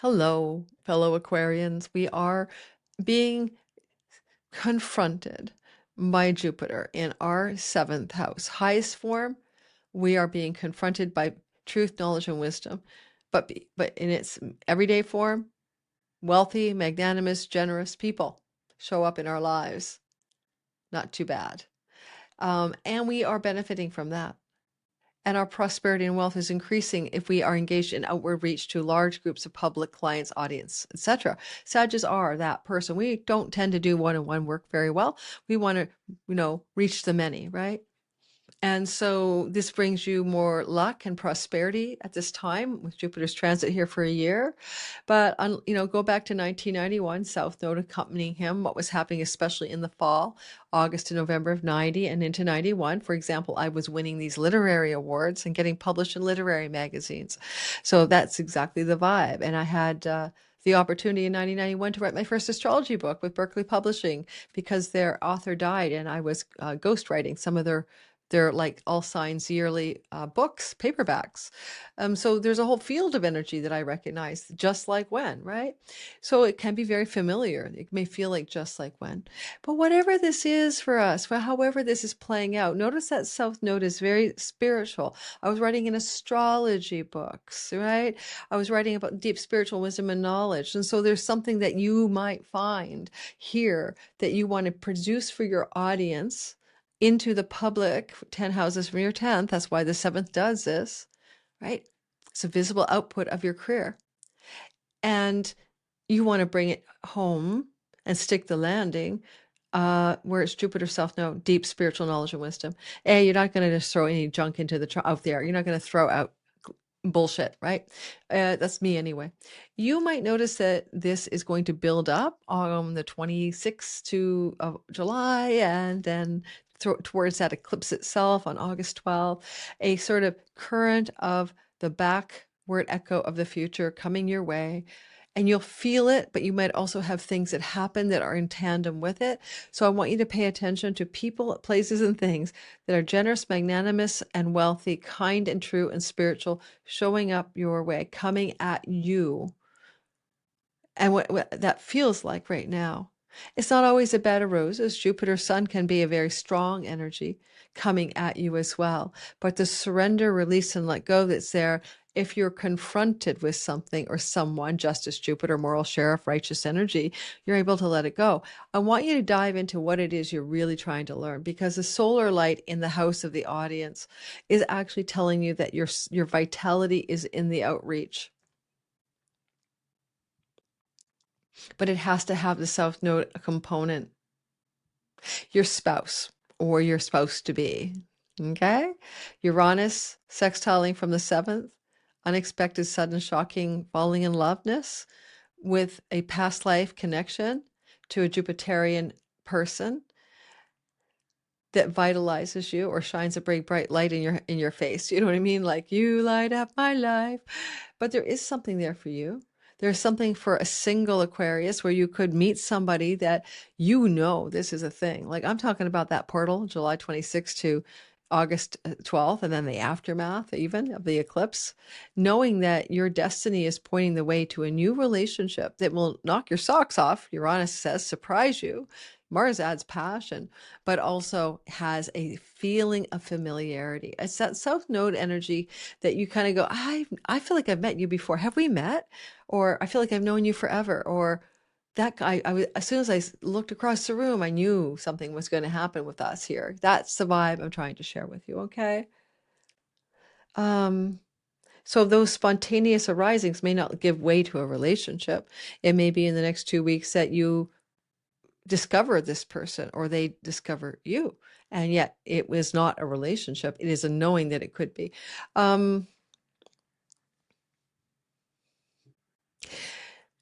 Hello, fellow Aquarians. We are being confronted by Jupiter in our 7th house. Highest form, we are being confronted by truth, knowledge, and wisdom. But in its everyday form, wealthy, magnanimous, generous people show up in our lives. Not too bad. And we are benefiting from that. And our prosperity and wealth is increasing if we are engaged in outward reach to large groups of public, clients, audience, etc. Sages are that person. We don't tend to do one-on-one work very well. We want to, reach the many, right? And so this brings you more luck and prosperity at this time with Jupiter's transit here for a year. But, go back to 1991, South Node accompanying him, what was happening, especially in the fall, August to November of 90 and into 91. For example, I was winning these literary awards and getting published in literary magazines. So that's exactly the vibe. And I had the opportunity in 1991 to write my first astrology book with Berkeley Publishing because their author died, and I was ghostwriting some of their like All Signs yearly books, paperbacks. So there's a whole field of energy that I recognize, just like when, right? So it can be very familiar. It may feel like just like when. But whatever this is for us, however this is playing out, notice that South Node is very spiritual. I was writing in astrology books, right? I was writing about deep spiritual wisdom and knowledge. And so there's something that you might find here that you want to produce for your audience into the public, 10 houses from your 10th. That's why the 7th does this, right? It's a visible output of your career. And you want to bring it home and stick the landing where it's Jupiter South Node, deep spiritual knowledge and wisdom. You're not going to just throw any junk into out there. You're not going to throw out bullshit, right? That's me anyway. You might notice that this is going to build up on the 26th of July, and then towards that eclipse itself on August 12th, a sort of current of the backward echo of the future coming your way. And you'll feel it, but you might also have things that happen that are in tandem with it. So I want you to pay attention to people, places, and things that are generous, magnanimous, and wealthy, kind and true and spiritual, showing up your way, coming at you. And what that feels like right now. It's not always a bed of roses. Jupiter Sun can be a very strong energy coming at you as well. But the surrender, release, and let go that's there, if you're confronted with something or someone, Justice, Jupiter, moral sheriff, righteous energy, you're able to let it go. I want you to dive into what it is you're really trying to learn, because the solar light in the house of the audience is actually telling you that your vitality is in the outreach. But it has to have the South Node component. Your spouse or your spouse to be, okay? Uranus sextiling from the 7th, unexpected, sudden, shocking falling in loveness with a past life connection to a Jupiterian person. that vitalizes you or shines a bright light in your face. You know what I mean? Like, you light up my life. But there is something there for you. There's something for a single Aquarius where you could meet somebody that this is a thing. Like, I'm talking about that portal, July 26th to August 12th, and then the aftermath even of the eclipse, knowing that your destiny is pointing the way to a new relationship that will knock your socks off, Uranus says, surprise you. Mars adds passion, but also has a feeling of familiarity. It's that South Node energy that you kind of go, I feel like I've met you before. Have we met? Or I feel like I've known you forever. Or that guy, as soon as I looked across the room, I knew something was going to happen with us here. That's the vibe I'm trying to share with you. Okay. Um, so those spontaneous arisings may not give way to a relationship. It may be in the next 2 weeks that you discover this person or they discover you, and yet it was not a relationship. It is a knowing that it could be.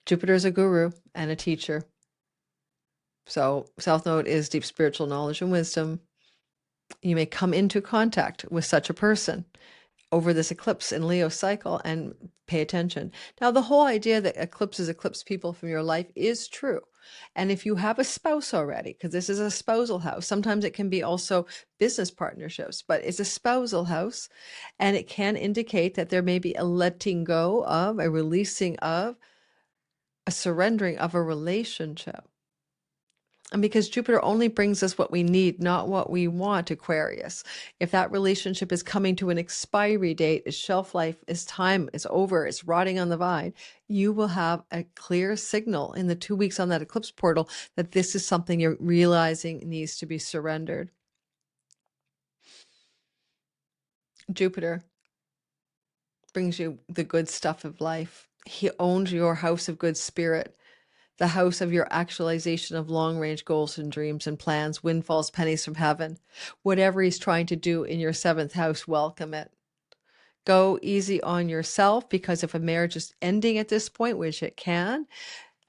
Jupiter is a guru and a teacher, so South Node is deep spiritual knowledge and wisdom. You may come into contact with such a person over this eclipse in Leo cycle, and pay attention. Now, the whole idea that eclipses eclipse people from your life is true. And if you have a spouse already, because this is a spousal house, sometimes it can be also business partnerships, but it's a spousal house, and it can indicate that there may be a letting go of, a releasing of, a surrendering of a relationship. And because Jupiter only brings us what we need, not what we want, Aquarius. If that relationship is coming to an expiry date, its shelf life, its time is over, it's rotting on the vine, you will have a clear signal in the 2 weeks on that eclipse portal that this is something you're realizing needs to be surrendered. Jupiter brings you the good stuff of life. He owns your house of good spirit, the house of your actualization of long-range goals and dreams and plans, windfalls, pennies from heaven. Whatever he's trying to do in your seventh house, welcome it. Go easy on yourself, because if a marriage is ending at this point, which it can,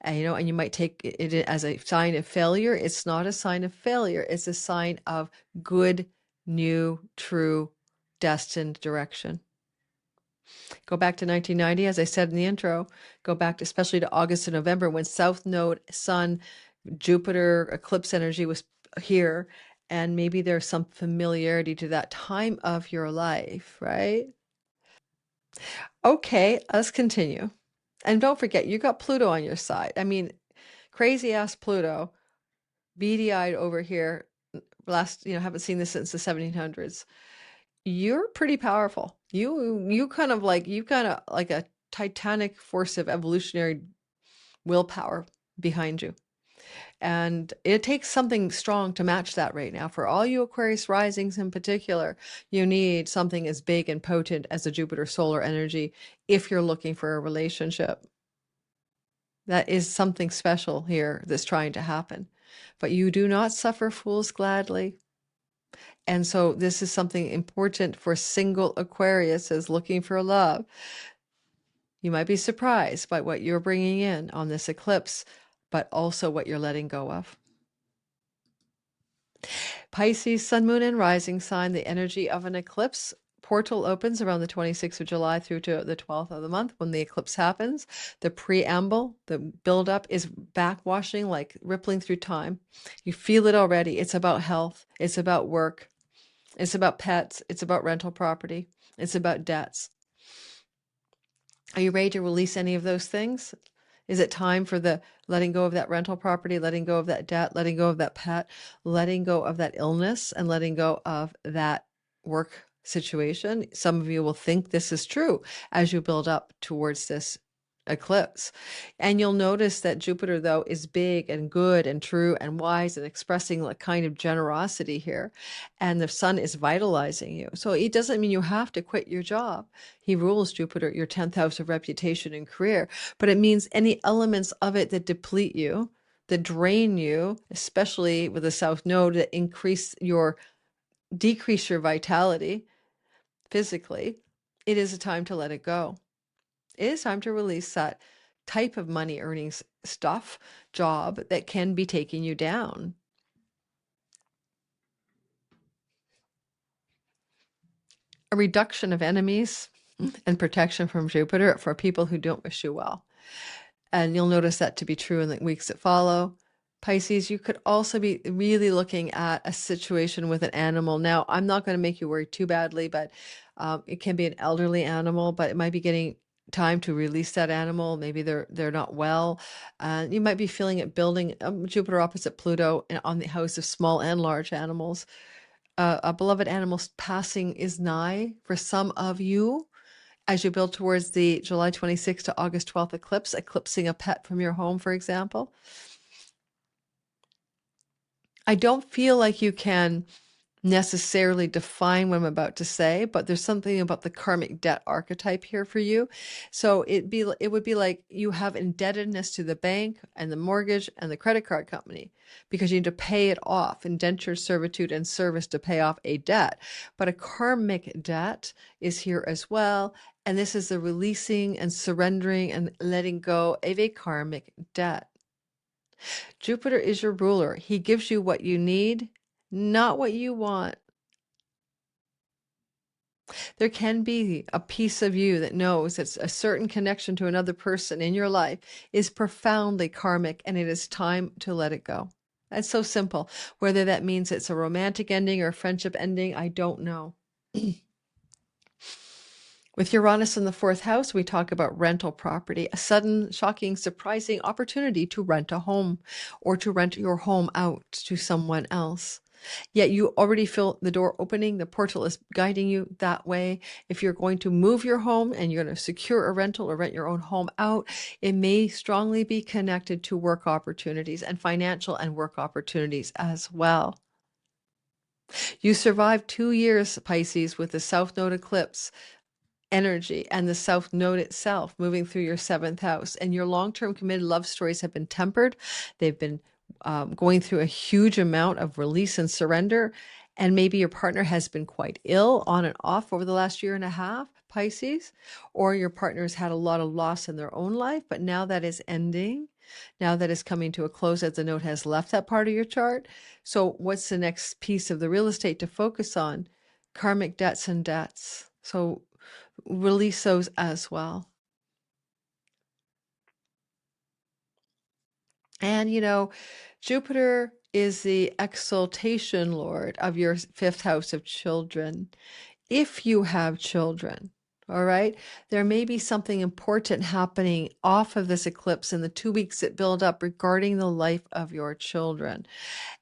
and you might take it as a sign of failure, it's not a sign of failure. It's a sign of good, new, true, destined direction. Go back to 1990, as I said in the intro, go back to, especially to August and November, when South Node, Sun, Jupiter, eclipse energy was here, and maybe there's some familiarity to that time of your life, right? Okay, let's continue. And don't forget, you got Pluto on your side. I mean, crazy ass Pluto, beady-eyed over here. Haven't seen this since the 1700s. You're pretty powerful. You've kind of like a titanic force of evolutionary willpower behind you. And it takes something strong to match that right now. For all you Aquarius risings in particular, you need something as big and potent as the Jupiter solar energy if you're looking for a relationship. That is something special here that's trying to happen. But you do not suffer fools gladly. And so this is something important for single Aquarius is looking for love. You might be surprised by what you're bringing in on this eclipse, but also what you're letting go of. Pisces, sun, moon, and rising sign, the energy of an eclipse. Portal opens around the 26th of July through to the 12th of the month when the eclipse happens. The preamble, the buildup is backwashing, like rippling through time. You feel it already. It's about health. It's about work. It's about pets. It's about rental property. It's about debts. Are you ready to release any of those things? Is it time for the letting go of that rental property, letting go of that debt, letting go of that pet, letting go of that illness, and letting go of that work situation? Some of you will think this is true as you build up towards this eclipse. And you'll notice that Jupiter, though, is big and good and true and wise and expressing a kind of generosity here. And the sun is vitalizing you. So it doesn't mean you have to quit your job. He rules Jupiter, your 10th house of reputation and career. But it means any elements of it that deplete you, that drain you, especially with the South Node, that decrease your vitality physically, it is a time to let it go. It is time to release that type of money earning job that can be taking you down. a reduction of enemies and protection from Jupiter for people who don't wish you well. And you'll notice that to be true in the weeks that follow. Pisces, you could also be really looking at a situation with an animal. Now, I'm not going to make you worry too badly, but it can be an elderly animal, but it might be getting time to release that animal. Maybe they're not well. You might be feeling it building. Jupiter opposite Pluto on the house of small and large animals. A beloved animal's passing is nigh for some of you as you build towards the July 26th to August 12th eclipse, eclipsing a pet from your home, for example. I don't feel like you can necessarily define what I'm about to say, but there's something about the karmic debt archetype here for you. So it would be like you have indebtedness to the bank and the mortgage and the credit card company because you need to pay it off, indenture, servitude, and service to pay off a debt. But a karmic debt is here as well. And this is the releasing and surrendering and letting go of a karmic debt. Jupiter is your ruler. He gives you what you need, not what you want. There can be a piece of you that knows that a certain connection to another person in your life is profoundly karmic and it is time to let it go. It's so simple. Whether that means it's a romantic ending or a friendship ending, I don't know. With Uranus in the fourth house, we talk about rental property, a sudden, shocking, surprising opportunity to rent a home or to rent your home out to someone else. Yet you already feel the door opening, the portal is guiding you that way. If you're going to move your home and you're going to secure a rental or rent your own home out, it may strongly be connected to work opportunities and financial and work opportunities as well. You survived 2 years, Pisces, with the South Node eclipse energy and the South Node itself moving through your seventh house. And your long-term committed love stories have been tempered. They've been going through a huge amount of release and surrender. And maybe your partner has been quite ill on and off over the last year and a half, Pisces, or your partner's had a lot of loss in their own life, but now that is ending. Now that is coming to a close as the node has left that part of your chart. So what's the next piece of the real estate to focus on? Karmic debts and debts. So release those as well. And Jupiter is the exaltation lord of your fifth house of children. If you have children, all right, there may be something important happening off of this eclipse in the 2 weeks that build up regarding the life of your children.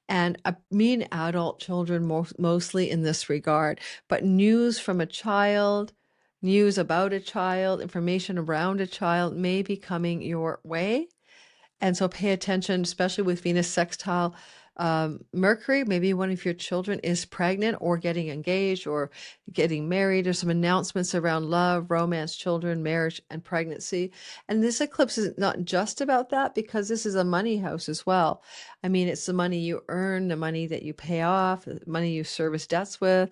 And I mean adult children mostly in this regard, but news from a child, news about a child, information around a child may be coming your way. And so pay attention, especially with Venus sextile Mercury. Maybe one of your children is pregnant or getting engaged or getting married. There's some announcements around love, romance, children, marriage, and pregnancy. And this eclipse is not just about that because this is a money house as well. I mean, it's the money you earn, the money that you pay off, the money you service debts with.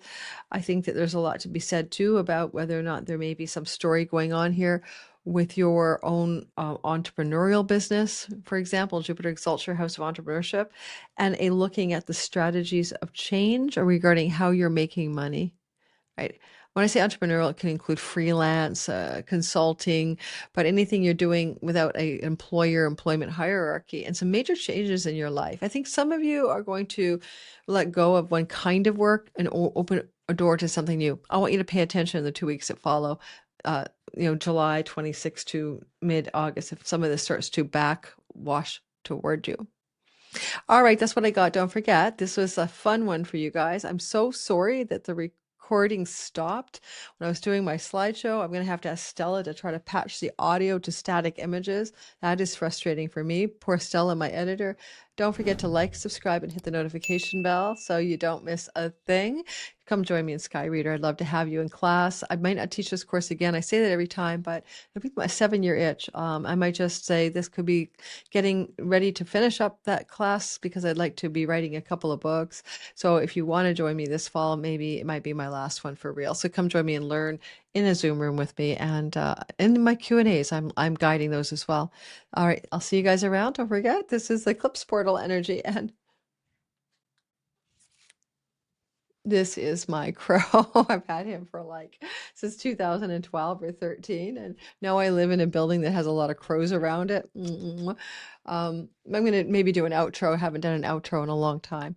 I think that there's a lot to be said too about whether or not there may be some story going on here with your own entrepreneurial business. For example, Jupiter exalts your house of entrepreneurship and a looking at the strategies of change or regarding how you're making money, right? When I say entrepreneurial, it can include freelance, consulting, but anything you're doing without a employer-employment hierarchy and some major changes in your life. I think some of you are going to let go of one kind of work and open a door to something new. I want you to pay attention in the 2 weeks that follow. July 26 to mid-August, if some of this starts to backwash toward you. All right, that's what I got. Don't forget, this was a fun one for you guys. I'm so sorry that the recording stopped when I was doing my slideshow. I'm going to have to ask Stella to try to patch the audio to static images. That is frustrating for me. Poor Stella, my editor. Don't forget to like, subscribe, and hit the notification bell so you don't miss a thing. Come join me in Sky Reader. I'd love to have you in class. I might not teach this course again. I say that every time, but it'll be my 7-year itch. I might just say this could be getting ready to finish up that class because I'd like to be writing a couple of books. So if you want to join me this fall, maybe it might be my last one for real. So come join me and learn in a Zoom room with me, and in my Q&As, I'm guiding those as well. All right, I'll see you guys around. Don't forget, this is the Eclipse Portal energy, and This is my crow. I've had him for like since 2012 or 13, and now I live in a building that has a lot of crows around it. I'm gonna maybe do an outro. I haven't done an outro in a long time.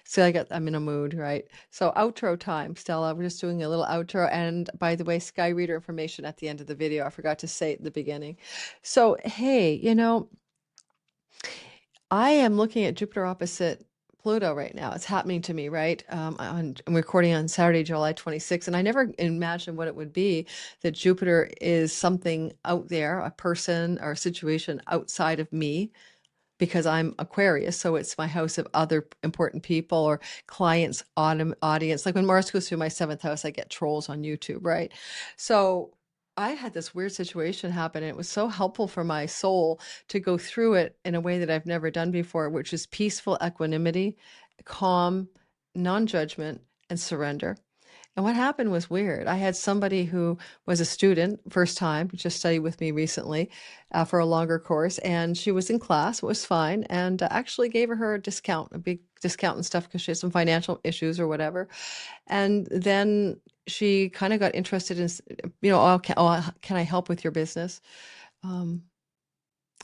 So I'm in a mood, right? So outro time, Stella. We're just doing a little outro. And by the way, sky reader information at the end of the video. I forgot to say it at the beginning. So hey, I am looking at Jupiter opposite Pluto right now. It's happening to me, right? I'm recording on Saturday, July 26th, and I never imagined what it would be that Jupiter is something out there, a person or a situation outside of me, because I'm Aquarius, so it's my house of other important people or clients, audience. Like when Mars goes through my seventh house, I get trolls on YouTube, right? So I had this weird situation happen, and it was so helpful for my soul to go through it in a way that I've never done before, which is peaceful equanimity, calm, non-judgment, and surrender. And what happened was weird. I had somebody who was a student, first time, just studied with me recently for a longer course, and she was in class. It was fine, and actually gave her a discount, a big discount and stuff, because she had some financial issues or whatever. And then she kind of got interested in, can I help with your business?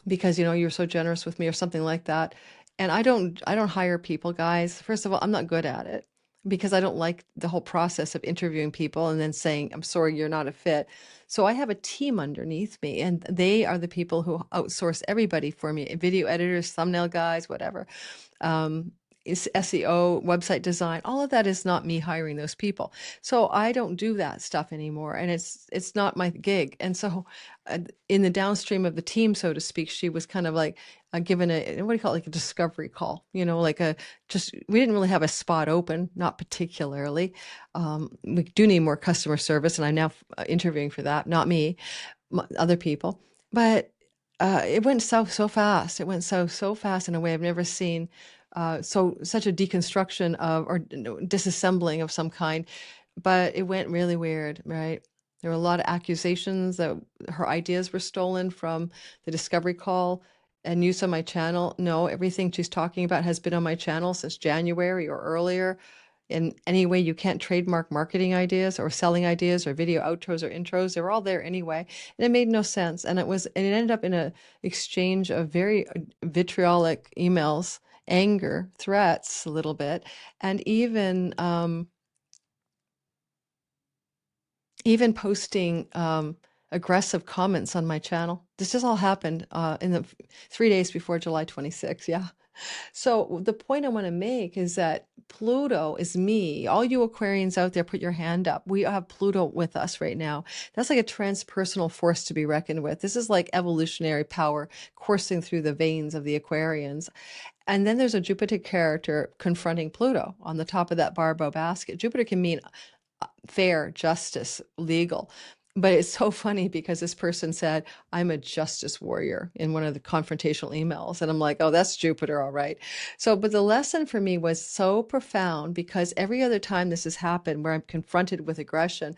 Because you're so generous with me, or something like that. And I don't hire people, guys. First of all, I'm not good at it because I don't like the whole process of interviewing people and then saying, I'm sorry, you're not a fit. So I have a team underneath me, and they are the people who outsource everybody for me, video editors, thumbnail guys, whatever. Is SEO, website design, all of that is not me hiring those people. So I don't do that stuff anymore, and it's not my gig. And so in the downstream of the team, so to speak, she was kind of like given a, what do you call it, like a discovery call, like we didn't really have a spot open, not particularly. We do need more customer service, and I'm now interviewing for that, not me, other people. But it went so fast. It went so fast in a way I've never seen. Such a deconstruction of, or disassembling of some kind, but it went really weird, right? There were a lot of accusations that her ideas were stolen from the discovery call and use on my channel. No, everything she's talking about has been on my channel since January or earlier. In any way, you can't trademark marketing ideas or selling ideas or video outros or intros. They were all there anyway, and it made no sense. And it ended up in a exchange of very vitriolic emails, anger, threats, a little bit, and even posting aggressive comments on my channel. This just all happened in the 3 days before July 26th. Yeah. So the point I want to make is that Pluto is me. All you Aquarians out there, put your hand up. We have Pluto with us right now. That's like a transpersonal force to be reckoned with. This is like evolutionary power coursing through the veins of the Aquarians. And then there's a Jupiter character confronting Pluto on the top of that barbell basket. Jupiter can mean fair, justice, legal. But it's so funny because this person said, I'm a justice warrior in one of the confrontational emails. And I'm like, oh, that's Jupiter, all right. So, but the lesson for me was so profound because every other time this has happened where I'm confronted with aggression,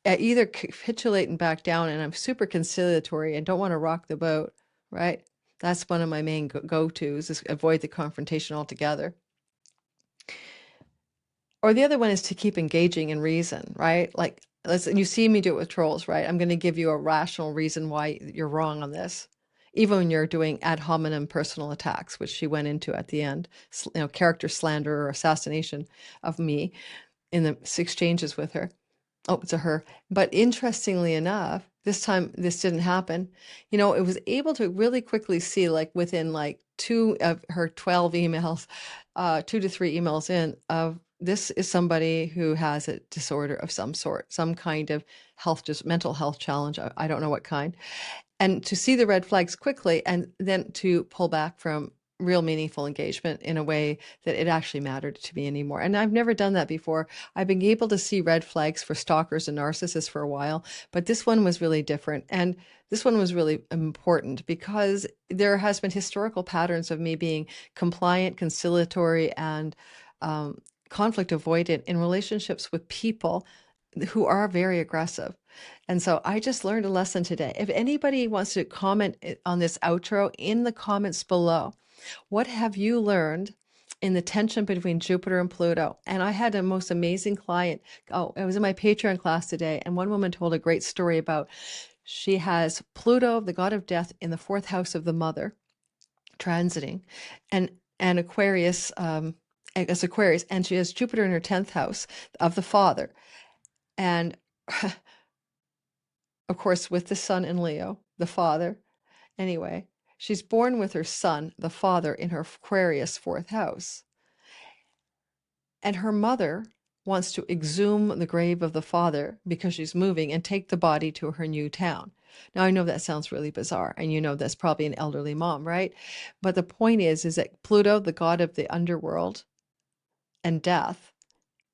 I either capitulate and back down, and I'm super conciliatory and don't want to rock the boat, right? That's one of my main go-tos, is avoid the confrontation altogether. Or the other one is to keep engaging in reason, right? Like, you see me do it with trolls, right? I'm going to give you a rational reason why you're wrong on this, even when you're doing ad hominem personal attacks, which she went into at the end, character slander or assassination of me in the exchanges with her. Oh, it's a her. But interestingly enough, this time this didn't happen. It was able to really quickly see, like within like 2 of her 12 emails, 2 to 3 emails in, of this is somebody who has a disorder of some sort, some kind of mental health challenge. I don't know what kind. And to see the red flags quickly and then to pull back from real meaningful engagement in a way that it actually mattered to me anymore. And I've never done that before. I've been able to see red flags for stalkers and narcissists for a while, but this one was really different. And this one was really important because there has been historical patterns of me being compliant, conciliatory, and conflict avoidant in relationships with people who are very aggressive. And so I just learned a lesson today. If anybody wants to comment on this outro, in the comments below, what have you learned in the tension between Jupiter and Pluto. And I had a most amazing client. Oh, I was in my Patreon class today, and one woman told a great story about she has Pluto, the god of death, in the fourth house of the mother, transiting, and Aquarius, as Aquarius, and she has Jupiter in her 10th house of the father. And of course, with the sun in Leo, the father. Anyway, she's born with her son, the father, in her Aquarius fourth house. And her mother wants to exhume the grave of the father because she's moving and take the body to her new town. Now, I know that sounds really bizarre, and you know that's probably an elderly mom, right? But the point is that Pluto, the god of the underworld and death,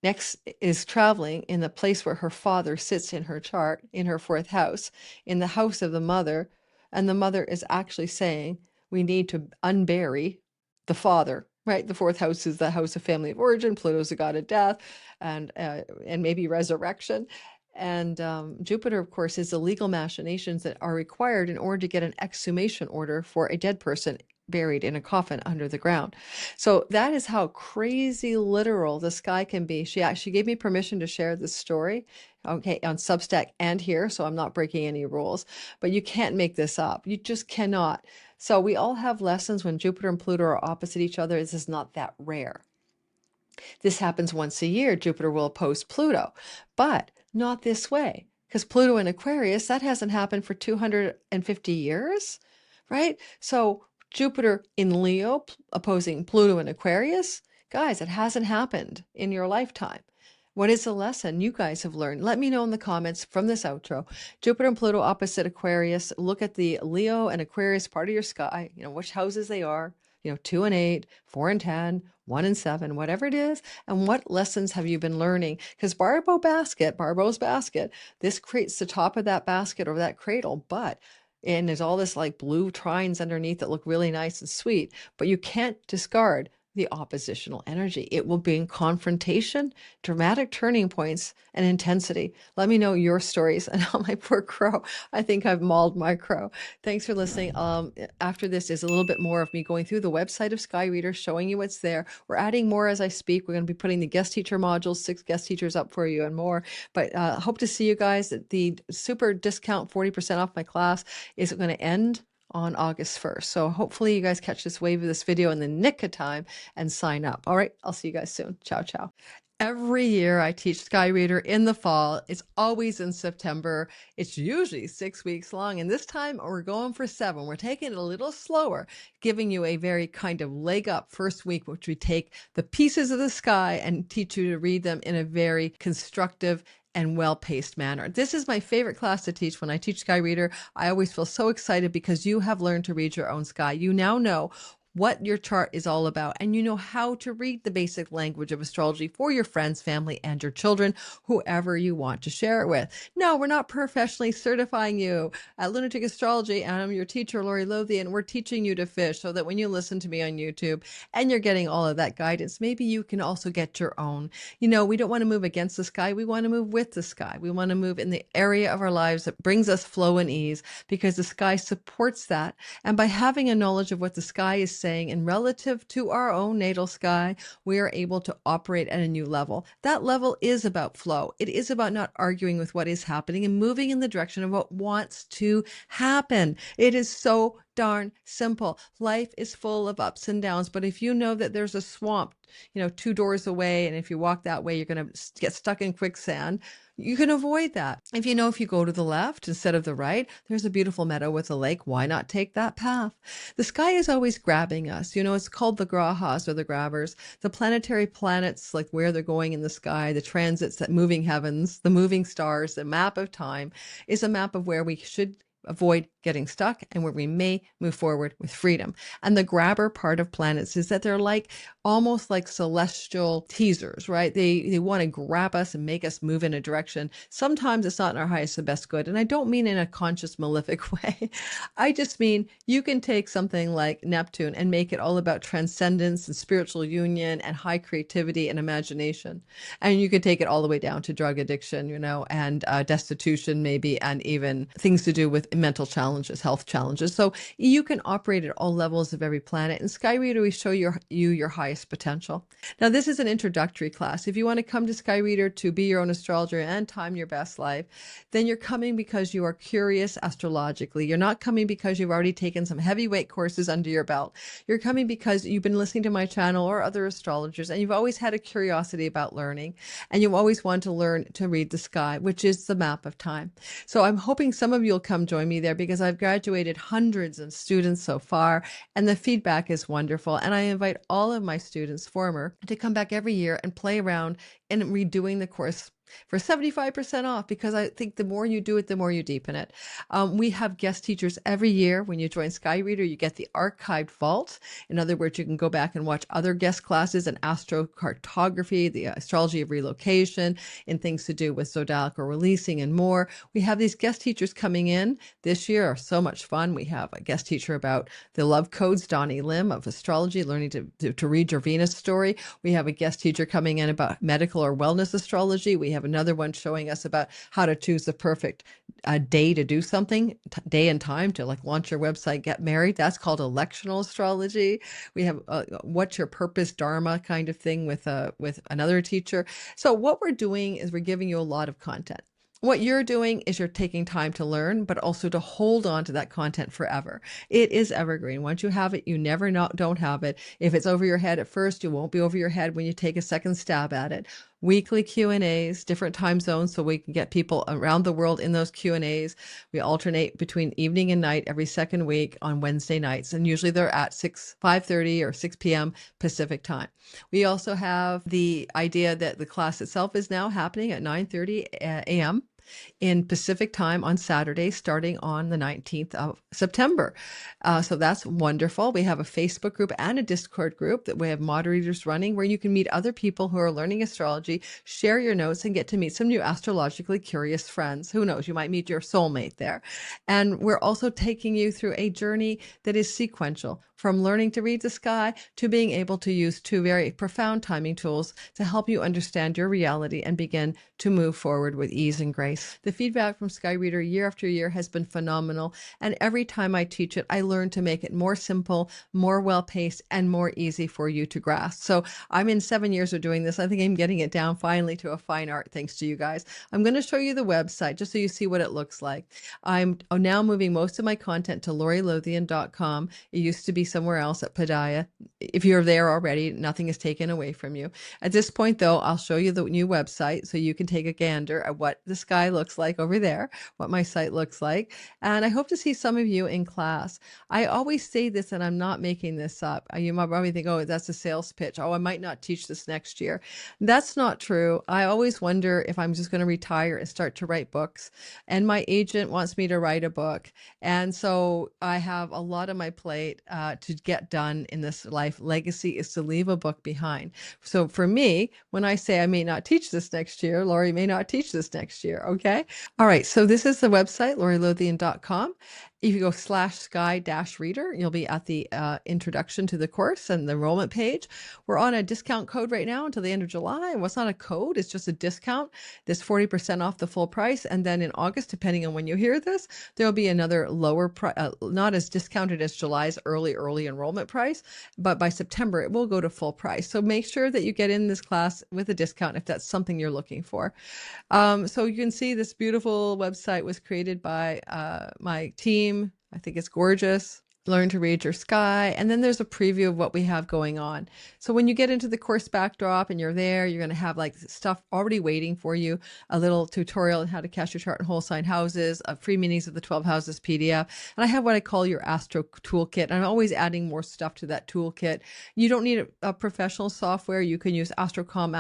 next is traveling in the place where her father sits in her chart, in her fourth house, in the house of the mother. And the mother is actually saying, we need to unbury the father, right? The fourth house is the house of family of origin. Pluto's the god of death and maybe resurrection. And Jupiter, of course, is the legal machinations that are required in order to get an exhumation order for a dead person buried in a coffin under the ground. So that is how crazy literal the sky can be. She actually gave me permission to share this story, okay, on Substack and here, so I'm not breaking any rules, but you can't make this up. You just cannot. So we all have lessons when Jupiter and Pluto are opposite each other. This is not that rare. This happens once a year. Jupiter will oppose Pluto, but not this way, because Pluto in Aquarius, that hasn't happened for 250 years, right? So Jupiter in Leo opposing Pluto in Aquarius, guys, it hasn't happened in your lifetime. What is the lesson you guys have learned? Let me know in the comments from this outro. Jupiter and Pluto opposite Aquarius. Look at the Leo and Aquarius part of your sky, which houses they are, 2 and 8, 4 and 10, 1 and 7, whatever it is. And what lessons have you been learning? Because Barbo's basket, this creates the top of that basket or that cradle, and there's all this like blue trines underneath that look really nice and sweet, but you can't discard the oppositional energy. It will bring confrontation, dramatic turning points, and intensity. Let me know your stories. And oh, my poor crow. I think I've mauled my crow. Thanks for listening. After this is a little bit more of me going through the website of Sky Reader, showing you what's there. We're adding more as I speak. We're going to be putting the guest teacher modules, 6 guest teachers up for you and more. But hope to see you guys. The super discount, 40% off my class, is going to end on August 1st. So hopefully you guys catch this wave of this video in the nick of time and sign up. All right, I'll see you guys soon. Ciao, ciao. Every year I teach Sky Reader in the fall. It's always in September. It's usually 6 weeks long. And this time we're going for 7. We're taking it a little slower, giving you a very kind of leg up first week, which we take the pieces of the sky and teach you to read them in a very constructive and well-paced manner. This is my favorite class to teach. When I teach Sky Reader, I always feel so excited because you have learned to read your own sky. You now know what your chart is all about, and you know how to read the basic language of astrology for your friends, family, and your children, whoever you want to share it with. No, we're not professionally certifying you. At Lunatic Astrology, and I'm your teacher, Lori Lothian, we're teaching you to fish so that when you listen to me on YouTube and you're getting all of that guidance, maybe you can also get your own. We don't want to move against the sky. We want to move with the sky. We want to move in the area of our lives that brings us flow and ease, because the sky supports that. And by having a knowledge of what the sky is saying and relative to our own natal sky, we are able to operate at a new level. That level is about flow. It is about not arguing with what is happening and moving in the direction of what wants to happen. It is so darn simple. Life is full of ups and downs, but if you know that there's a swamp, 2 doors away, and if you walk that way, you're going to get stuck in quicksand, you can avoid that. If you go to the left instead of the right, there's a beautiful meadow with a lake. Why not take that path? The sky is always grabbing us. It's called the grahas, or the grabbers. The planetary planets, like where they're going in the sky, the transits, that moving heavens, the moving stars, the map of time is a map of where we should avoid getting stuck and where we may move forward with freedom. And the grabber part of planets is that they're almost like celestial teasers, right? They want to grab us and make us move in a direction. Sometimes it's not in our highest and best good. And I don't mean in a conscious, malefic way. I just mean you can take something like Neptune and make it all about transcendence and spiritual union and high creativity and imagination. And you can take it all the way down to drug addiction, and destitution maybe, and even things to do with mental challenges, health challenges. So you can operate at all levels of every planet. In Sky Reader, we show you your highest highest potential. Now, this is an introductory class. If you want to come to Sky Reader to be your own astrologer and time your best life, then you're coming because you are curious astrologically. You're not coming because you've already taken some heavyweight courses under your belt. You're coming because you've been listening to my channel or other astrologers, and you've always had a curiosity about learning, and you've always wanted to learn to read the sky, which is the map of time. So I'm hoping some of you will come join me there, because I've graduated hundreds of students so far, and the feedback is wonderful. And I invite all of my students, former, to come back every year and play around in redoing the course for 75% off, because I think the more you do it, the more you deepen it. We have guest teachers every year. When you join Sky Reader, you get the archived vault. In other words, you can go back and watch other guest classes in astrocartography, the astrology of relocation, and things to do with zodiacal releasing and more. We have these guest teachers coming in this year, are so much fun. We have a guest teacher about the love codes, Donnie Lim of astrology, learning to read your Venus story. We have a guest teacher coming in about medical or wellness astrology. We have another one showing us about how to choose the perfect day to do something, day and time to like launch your website, get married. That's called electional astrology. We have what's your purpose, dharma kind of thing with another teacher. So what we're doing is we're giving you a lot of content. What you're doing is you're taking time to learn, but also to hold on to that content forever. It is evergreen. Once you have it, you never don't have it. If it's over your head at first, you won't be over your head when you take a second stab at it. Weekly Q&As, different time zones, so we can get people around the world in those Q&As. We alternate between evening and night every second week on Wednesday nights, and usually they're at 5:30 or 6 p.m. Pacific time. We also have the idea that the class itself is now happening at 9:30 a.m. in Pacific time on Saturday, starting on the 19th of September. So that's wonderful. We have a Facebook group and a Discord group that we have moderators running, where you can meet other people who are learning astrology, share your notes, and get to meet some new astrologically curious friends. Who knows, you might meet your soulmate there. And we're also taking you through a journey that is sequential, from learning to read the sky to being able to use two very profound timing tools to help you understand your reality and begin to move forward with ease and grace. The feedback from Sky Reader year after year has been phenomenal, and every time I teach it, I learn to make it more simple, more well-paced, and more easy for you to grasp. So I'm in 7 years of doing this. I think I'm getting it down finally to a fine art, thanks to you guys. I'm going to show you the website just so you see what it looks like. I'm now moving most of my content to Lothian.com. It used to be somewhere else at Padaya. If you're there already, nothing is taken away from you. At this point, though, I'll show you the new website so you can take a gander at what the sky looks like over there, what my site looks like. And I hope to see some of you in class. I always say this, and I'm not making this up. You might probably think, oh, that's a sales pitch. Oh, I might not teach this next year. That's not true. I always wonder if I'm just going to retire and start to write books. And my agent wants me to write a book. And so I have a lot on my plate to get done in this life. Legacy is to leave a book behind. So for me, when I say I may not teach this next year, Lori may not teach this next year. Okay. All right. So this is the website, LoriLothian.com. If you go /sky-reader, you'll be at the introduction to the course and the enrollment page. We're on a discount code right now until the end of July. Well, it's not a code, it's just a discount. There's 40% off the full price. And then in August, depending on when you hear this, there'll be another lower price, not as discounted as July's early enrollment price, but by September, it will go to full price. So make sure that you get in this class with a discount if that's something you're looking for. So you can see this beautiful website was created by my team. I think it's gorgeous. Learn to read your sky. And then there's a preview of what we have going on. So when you get into the course backdrop and you're there, you're going to have like stuff already waiting for you, a little tutorial on how to cast your chart in whole sign houses, free minis of the 12 houses PDF. And I have what I call your Astro Toolkit. And I'm always adding more stuff to that toolkit. You don't need a professional software. You can use Astrocom,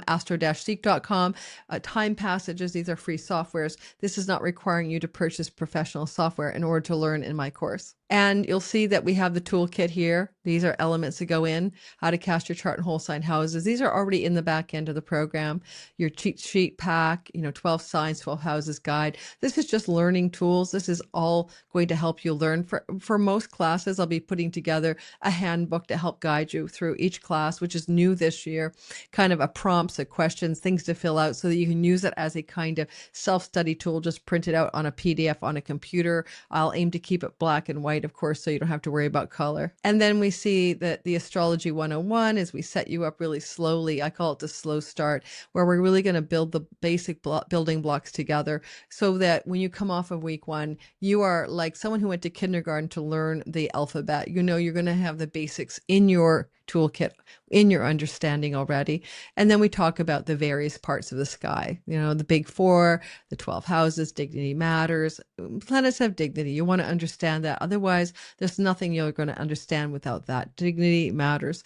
astro-seek.com, time passages. These are free softwares. This is not requiring you to purchase professional software in order to learn in my course. And you'll see that we have the toolkit here. These are elements that go in, how to cast your chart in whole sign houses. These are already in the back end of the program. Your cheat sheet pack, 12 signs, 12 houses guide. This is just learning tools. This is all going to help you learn. For most classes, I'll be putting together a handbook to help guide you through each class, which is new this year, kind of of a prompts, a questions, things to fill out so that you can use it as a kind of self-study tool. Just print it out on a PDF on a computer. I'll aim to keep it black and white, of course, so you don't have to worry about color. And then we see that the Astrology 101 is we set you up really slowly. I call it the slow start, where we're really going to build the basic building blocks together so that when you come off of week one, you are like someone who went to kindergarten to learn the alphabet. You know, you're going to have the basics in your toolkit, in your understanding already. And then we talk about the various parts of the sky, you know, the big four, the 12 houses, dignity matters. Planets have dignity. You want to understand that. Otherwise, there's nothing you're going to understand without that. Dignity matters.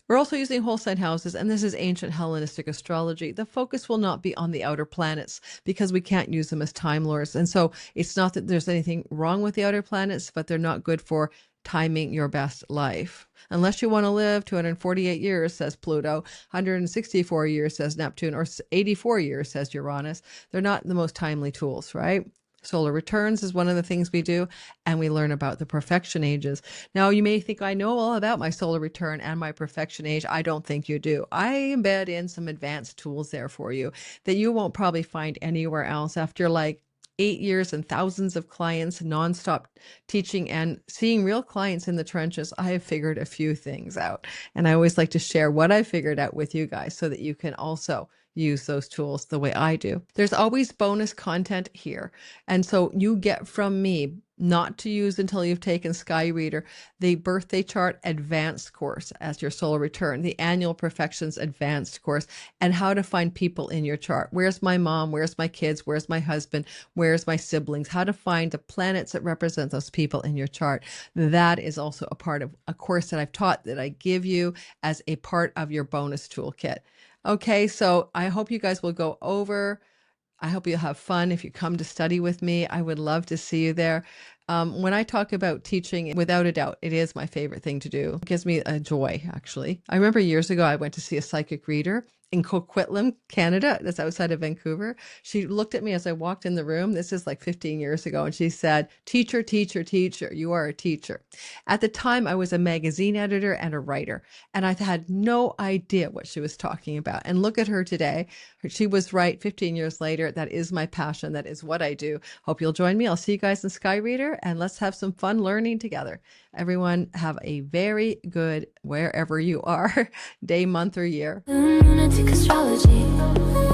We're also using whole sign houses, and this is ancient Hellenistic astrology. The focus will not be on the outer planets because we can't use them as time lords. And so it's not that there's anything wrong with the outer planets, but they're not good for timing your best life. Unless you want to live 248 years, says Pluto, 164 years, says Neptune, or 84 years, says Uranus. They're not the most timely tools, right? Solar returns is one of the things we do, and we learn about the perfection ages. Now, you may think I know all about my solar return and my perfection age. I don't think you do. I embed in some advanced tools there for you that you won't probably find anywhere else after like 8 years and thousands of clients, nonstop teaching and seeing real clients in the trenches. I have figured a few things out, and I always like to share what I figured out with you guys so that you can also use those tools the way I do. There's always bonus content here. And so you get from me, not to use until you've taken Sky Reader, the birthday chart advanced course as your solar return, the annual perfections advanced course, and how to find people in your chart. Where's my mom? Where's my kids? Where's my husband? Where's my siblings? How to find the planets that represent those people in your chart. That is also a part of a course that I've taught that I give you as a part of your bonus toolkit. Okay, so I hope you guys will go over. I hope you'll have fun if you come to study with me. I would love to see you there. When I talk about teaching, without a doubt, it is my favorite thing to do. It gives me a joy, actually. I remember years ago, I went to see a psychic reader in Coquitlam, Canada. That's outside of Vancouver. She looked at me as I walked in the room. This is like 15 years ago. And she said, teacher, teacher, teacher, you are a teacher. At the time, I was a magazine editor and a writer, and I had no idea what she was talking about. And look at her today. She was right 15 years later. That is my passion. That is what I do. Hope you'll join me. I'll see you guys in Sky Reader, and let's have some fun learning together. Everyone have a very good, wherever you are, day, month, or year. Lunatic astrology.